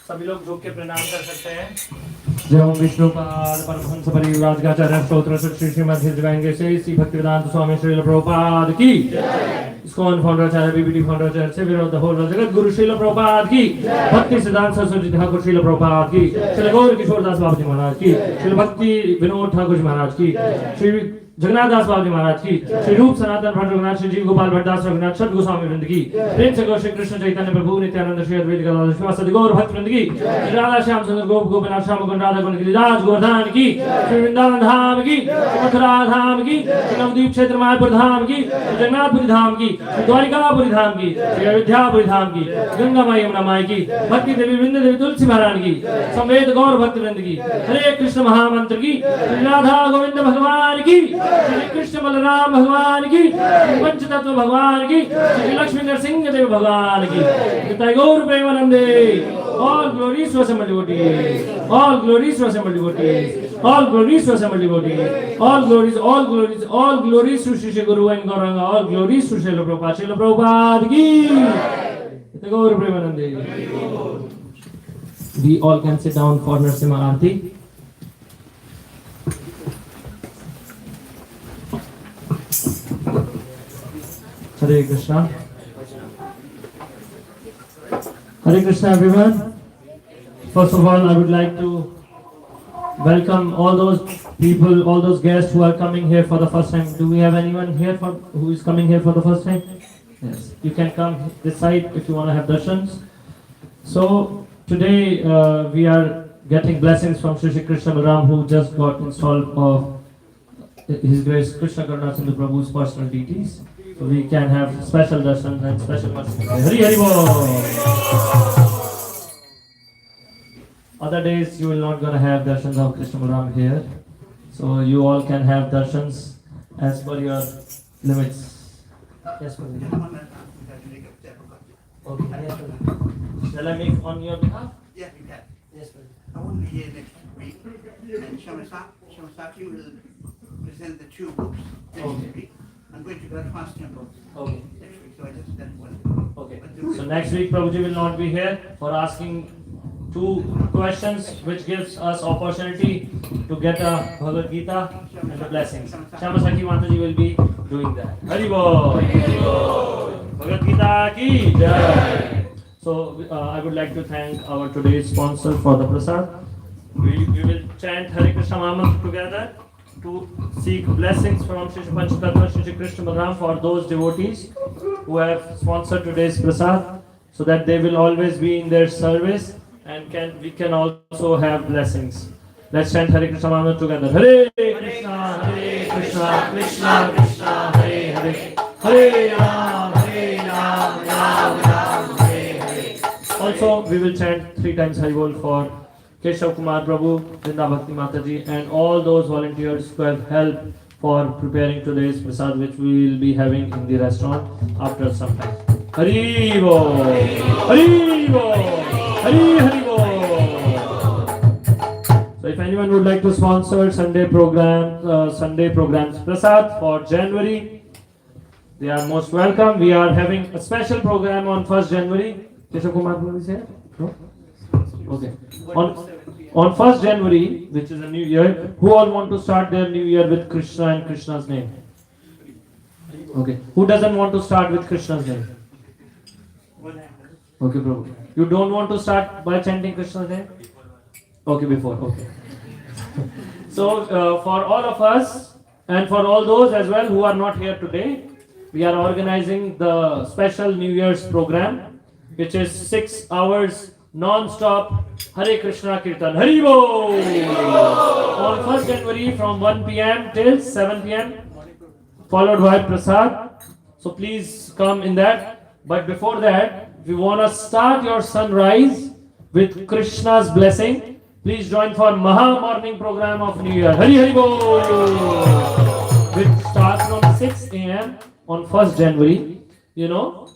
सभी लोग झुक के प्रणाम कर सकते हैं। जय ओम विष्णुपाद परमहंस परिव्राजकाचार्य स्तोत्र श्री श्रीमद् हिंदुवांगे से श्री भक्तिवेदांत स्वामी श्रील प्रभुपाद की इस्कॉन फाउंडर आचार्य बीबीडी फाउंडर आचार्य से विरोध होल जगत गुरु श्रील प्रभुपाद की भक्ति सिद्धांत सरस्वती ठाकुर श्रील प्रभुपाद की श्री गौर किशोरदास बाबू जी महाराज की श्री भक्ति विनोद ठाकुर जी महाराज की श्री जगन्नाथ दास बाबू जी महाराज की श्री रूप सनातन भट्ट रघुनाथ श्री जीव गोपाल भट्टदास रघुनाथ छठ गोस्वामी वृंद की प्रेम से गौर श्री कृष्ण चैतन्य प्रभु नित्यानंद श्री अद्वैत गदाधर श्रीवास गौर भक्त वृंद की श्री राधा श्याम सुंदर गोप गोपीनाथ श्याम मुकुंद राधा कुंड गिरिराज गोवर्धन की श्री वृंदावन धाम की श्री मथुरा धाम की श्री नवद्वीप क्षेत्र मायापुर धाम की श्री जगन्नाथपुरी धाम की श्री द्वारिकापुरी धाम की श्री अयोध्यापुरी धाम की गंगा माई यमुना माई की भक्ति देवी वृंद देवी तुलसी महारानी की समेत गौर भक्त वृंद की हरे कृष्ण महामंत्र की श्री राधा गोविंद भगवान की श्री कृष्ण बलराम भगवान की श्री पंचतत्व भगवान की श्री लक्ष्मी नरसिंह देव भगवान की निताय गौर प्रेमानंदे all glories to assembled devotees, all glories to assembled devotees, all glories to assembled devotees, all glories, all glories, all glories to Shri Guru and Gauranga, all glories to Srila Prabhupada, Srila Prabhupada ki nitai gaur premanande. We all can sit down for Narsimha Aarti. Hare Krishna. Hare Krishna everyone. First of all, I would like to welcome all those people, all those guests who are coming here for the first time. Do we have anyone here who is coming here for the first time? Yes. You can come this side if you want to have darshans. So today we are getting blessings from Shri Krishna Balaram, who just got installed of His Grace Krishna Karuna Sindhu Prabhu's personal deities. So we can have special darshans and special mercy. Hari Hari Bol. Other days you will not gonna have darshans of Krishna Balaram here. So you all can have darshans as per your limits. Yes, Prabhu. Okay. Shall I make on your behalf? Yeah, you can. Yes, Prabhu. I won't be here next week. And Shamasaki will present the two books next week. I'm going to go to Fast Temple Okay. next week, so I just done one. Okay. So next week Prabhuji will not be here for asking 2 questions, which gives us opportunity to get a Bhagavad Gita and the blessings. Shamasaki Mataji will be doing that. Hari Bol. Bhagavad Gita ki jai. So I would like to thank our today's sponsor for the prasad. We will chant Hare Krishna Mahamantra together to seek blessings from Shri Panchatattva Shri Krishna Balaram for those devotees who have sponsored today's prasad, so that they will always be in their service and we can also have blessings. Let's chant Hare Krishna Mahamantra together. Hare Krishna, Krishna Krishna, Hare Hare, Hare Ram, Ram Ram, Hare Hare. Also, we will chant 3 times Hari Bol for Keshav Kumar Prabhu, Vrinda Bhakti Mataji, and all those volunteers who have helped for preparing today's prasad, which we will be having in the restaurant after some time. Hari Bol, Hari Bol, Hari Bol. So if anyone would like to sponsor Sunday programs prasad for January, they are most welcome. We are having a special program on 1st January. Keshav Kumar Prabhu is here? No? Okay. On 1st January, which is a new year, who all want to start their new year with Krishna and Krishna's name? Okay. Who doesn't want to start with Krishna's name? Okay, Prabhu. You don't want to start by chanting Krishna's name? Okay, before. Okay. So, for all of us and for all those as well who are not here today, we are organizing the special New Year's program, which is 6 hours non-stop Hare Krishna Kirtan. Hari Bol! On 1st January from 1 p.m. till 7 p.m. followed by prasad. So please come in that. But before that, we want to start your sunrise with Krishna's blessing. Please join for Maha Morning Program of New Year. Hari Hari Bol! Which starts from 6 a.m. on 1st January. You know,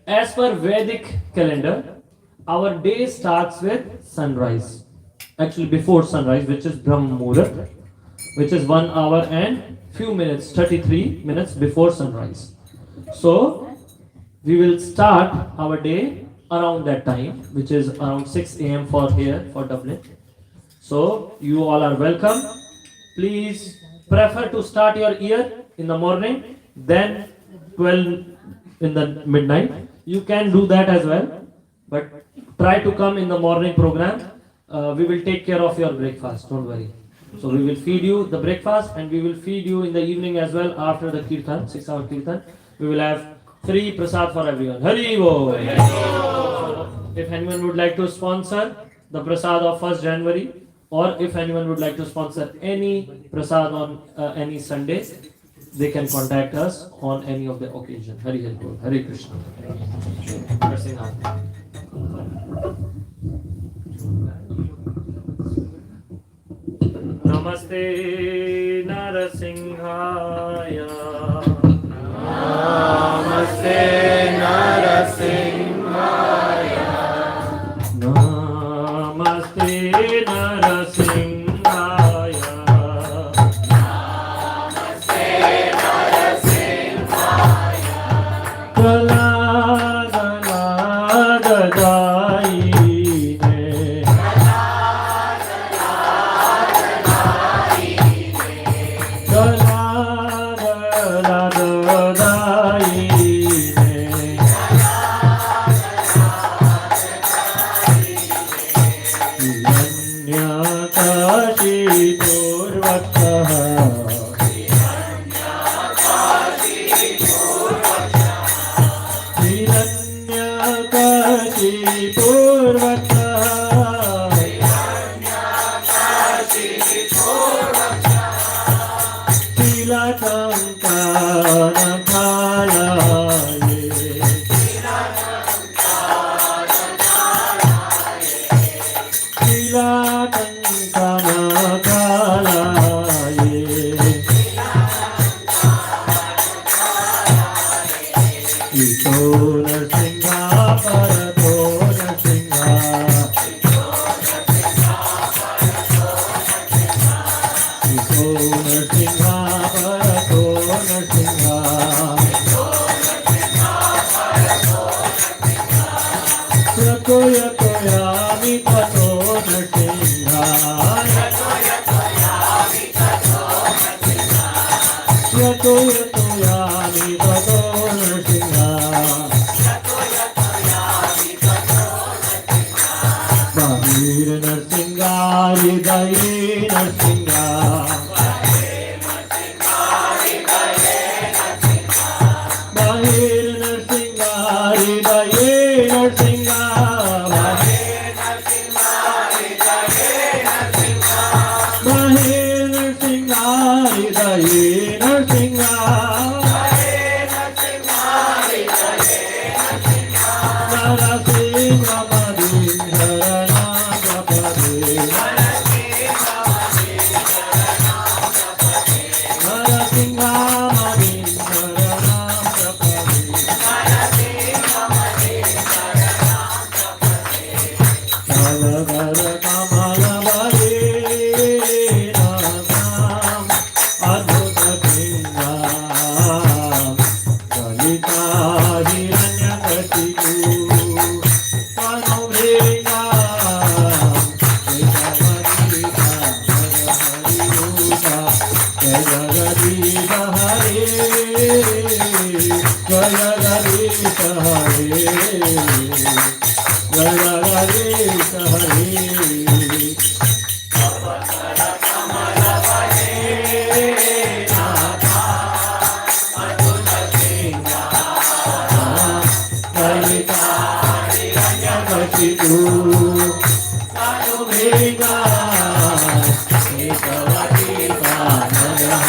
as per Vedic calendar, our day starts with sunrise. Actually, before sunrise, which is Brahma Muhurat, which is 1 hour and few minutes, 33 minutes before sunrise. So, we will start our day around that time, which is around 6 a.m. for here, for Dublin. So, you all are welcome. Please prefer to start your year in the morning, then 12 in the midnight. You can do that as well, but try to come in the morning program. We will take care of your breakfast, don't worry. So we will feed you the breakfast and we will feed you in the evening as well after the Kirtan, 6-hour Kirtan. We will have free prasad for everyone. Hari Bol! So if anyone would like to sponsor the prasad of 1st January, or if anyone would like to sponsor any prasad on any Sunday, they can contact us on any of the occasion. Hari Hari Bol. Hare Krishna. Blessing Aarti. Namaste Narasimhaya. Namaste Narasimhaya. Namaste Narasimhaya. Namaste Narasimhaya. Kala Kala Dadai.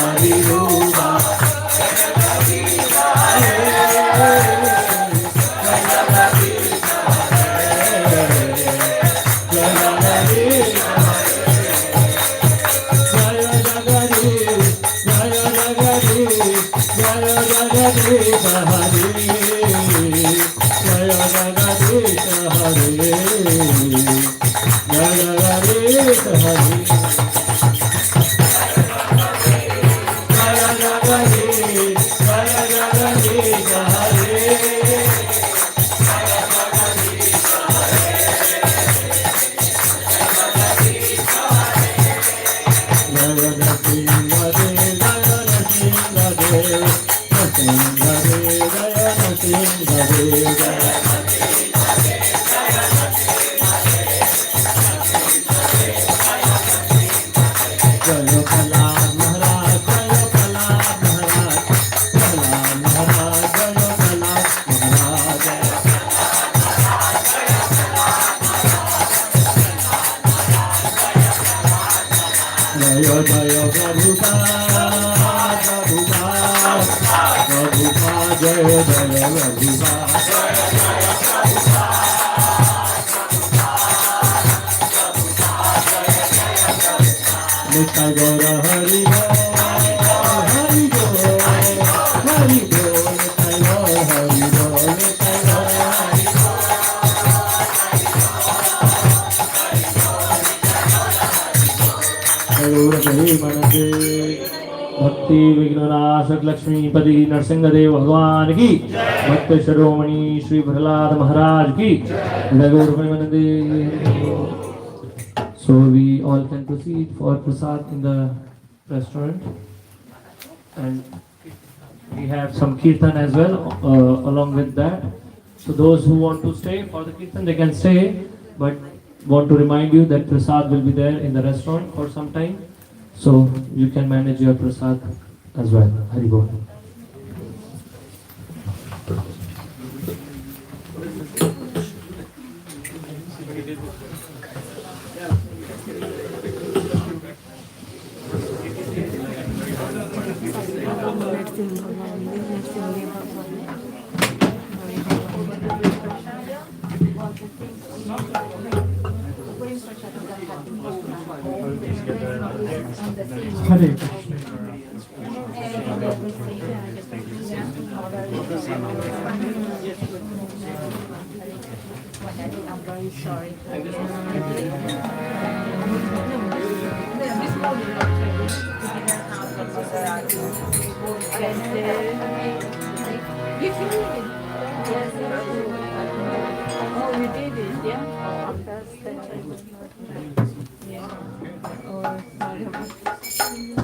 Hari भक्ति विघ्ननाशक लक्ष्मीपति नरसिंहदेव भगवान की, भक्त शिरोमणि श्री प्रहलाद महाराज की। So we all can proceed for prasad in the restaurant, and we have some kirtan as well along with that. So those who want to stay for the kirtan, they can stay, but want to remind you that prasad will be there in the restaurant for some time, so you can manage your prasad as well. Hari Bol. Hare I'm very sorry. Oh, you did it, yeah? Yeah. Oh, sorry.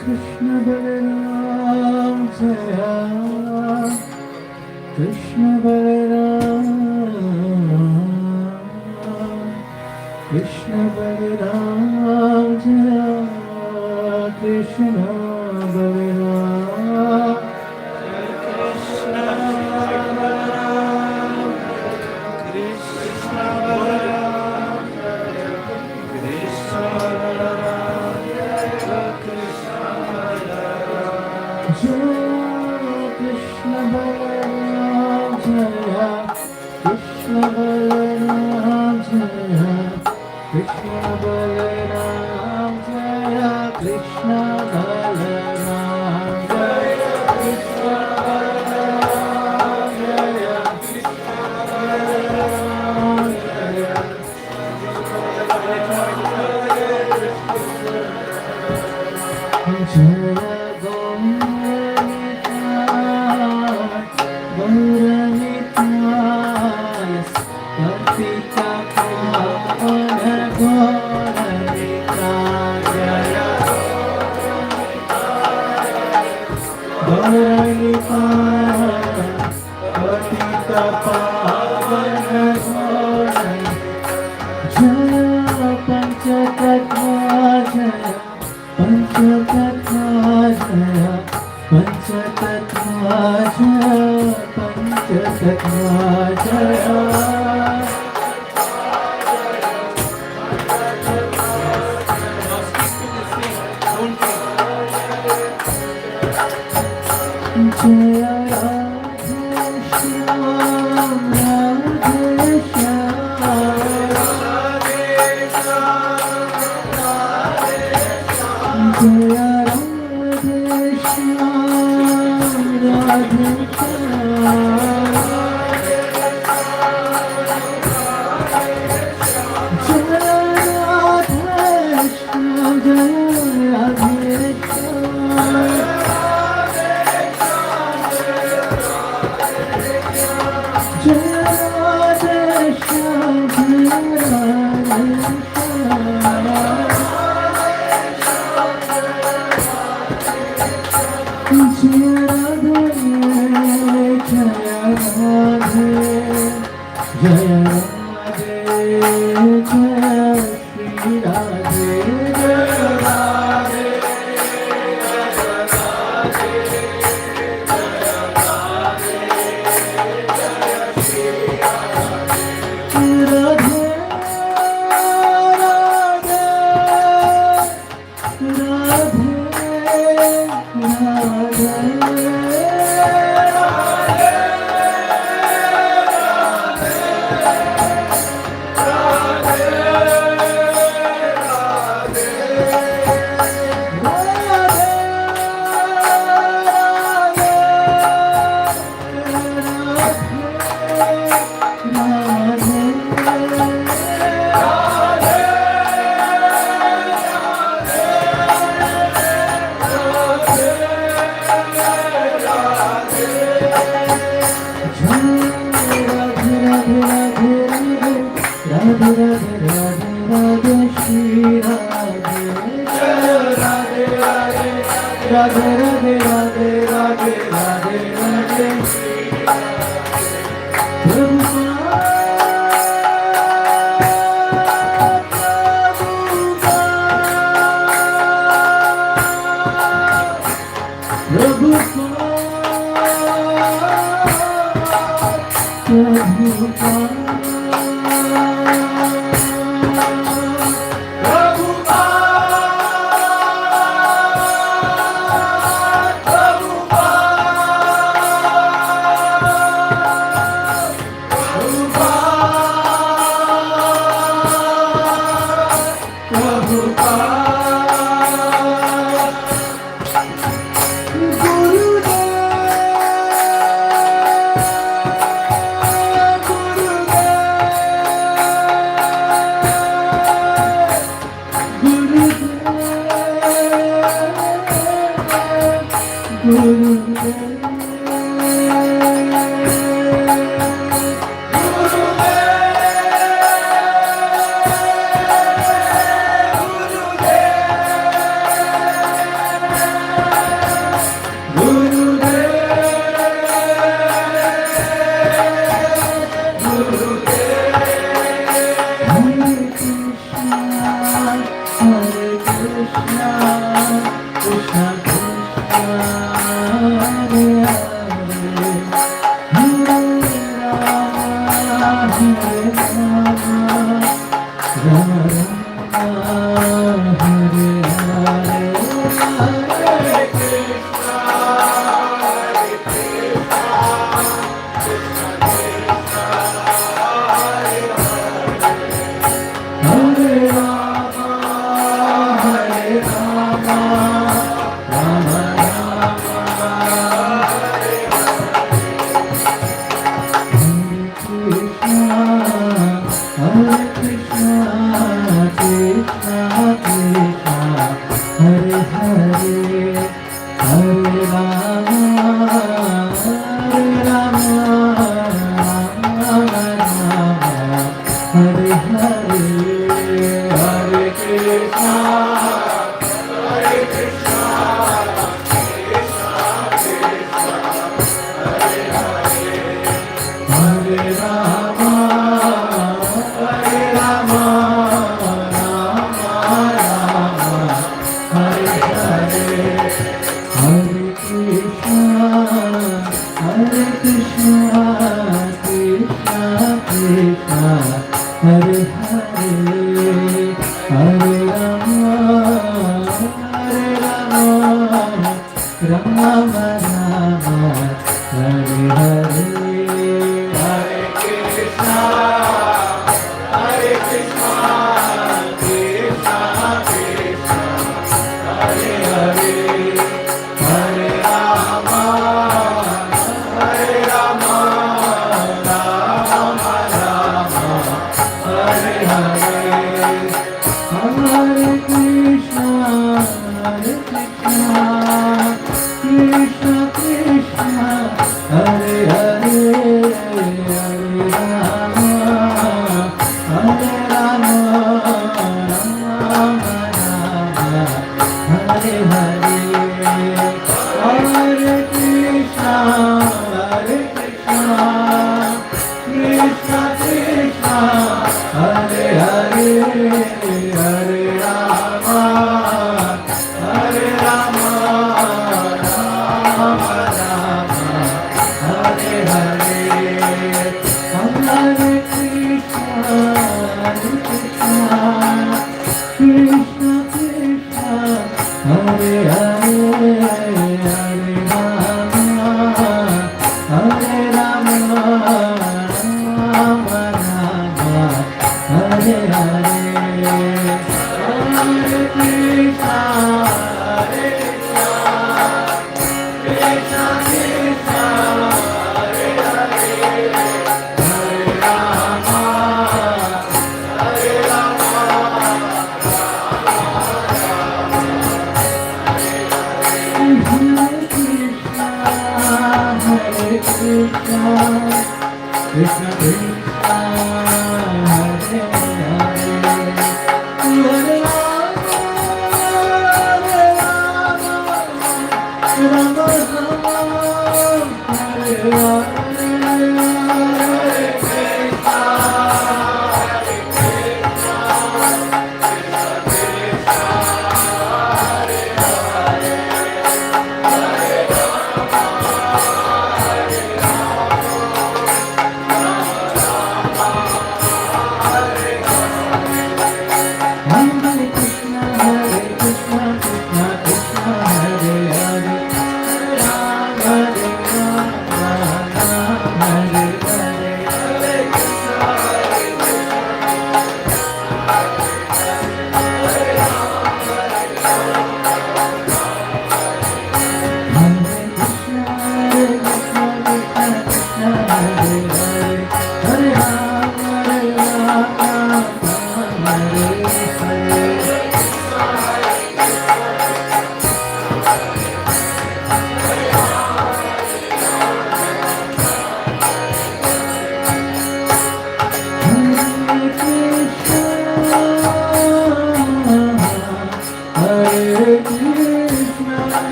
Krishna Balaram Jaya Krishna Balaram Krishna Balaram Jaya Krishna Balaram Krishna Balaram Krishna Balaram Krishna Balaram Krishna Balaram Jaya Krishna Balaram Jaya Krishna Balaram Jaya Krishna Balaram Jaya Krishna Balaram Jaya Krishna Balaram Jaya Now stick to this thing. Don't change. Jaya Radhe Shyam, Radhe Shyam. Jaya Radhe Shyam, Radhe Hare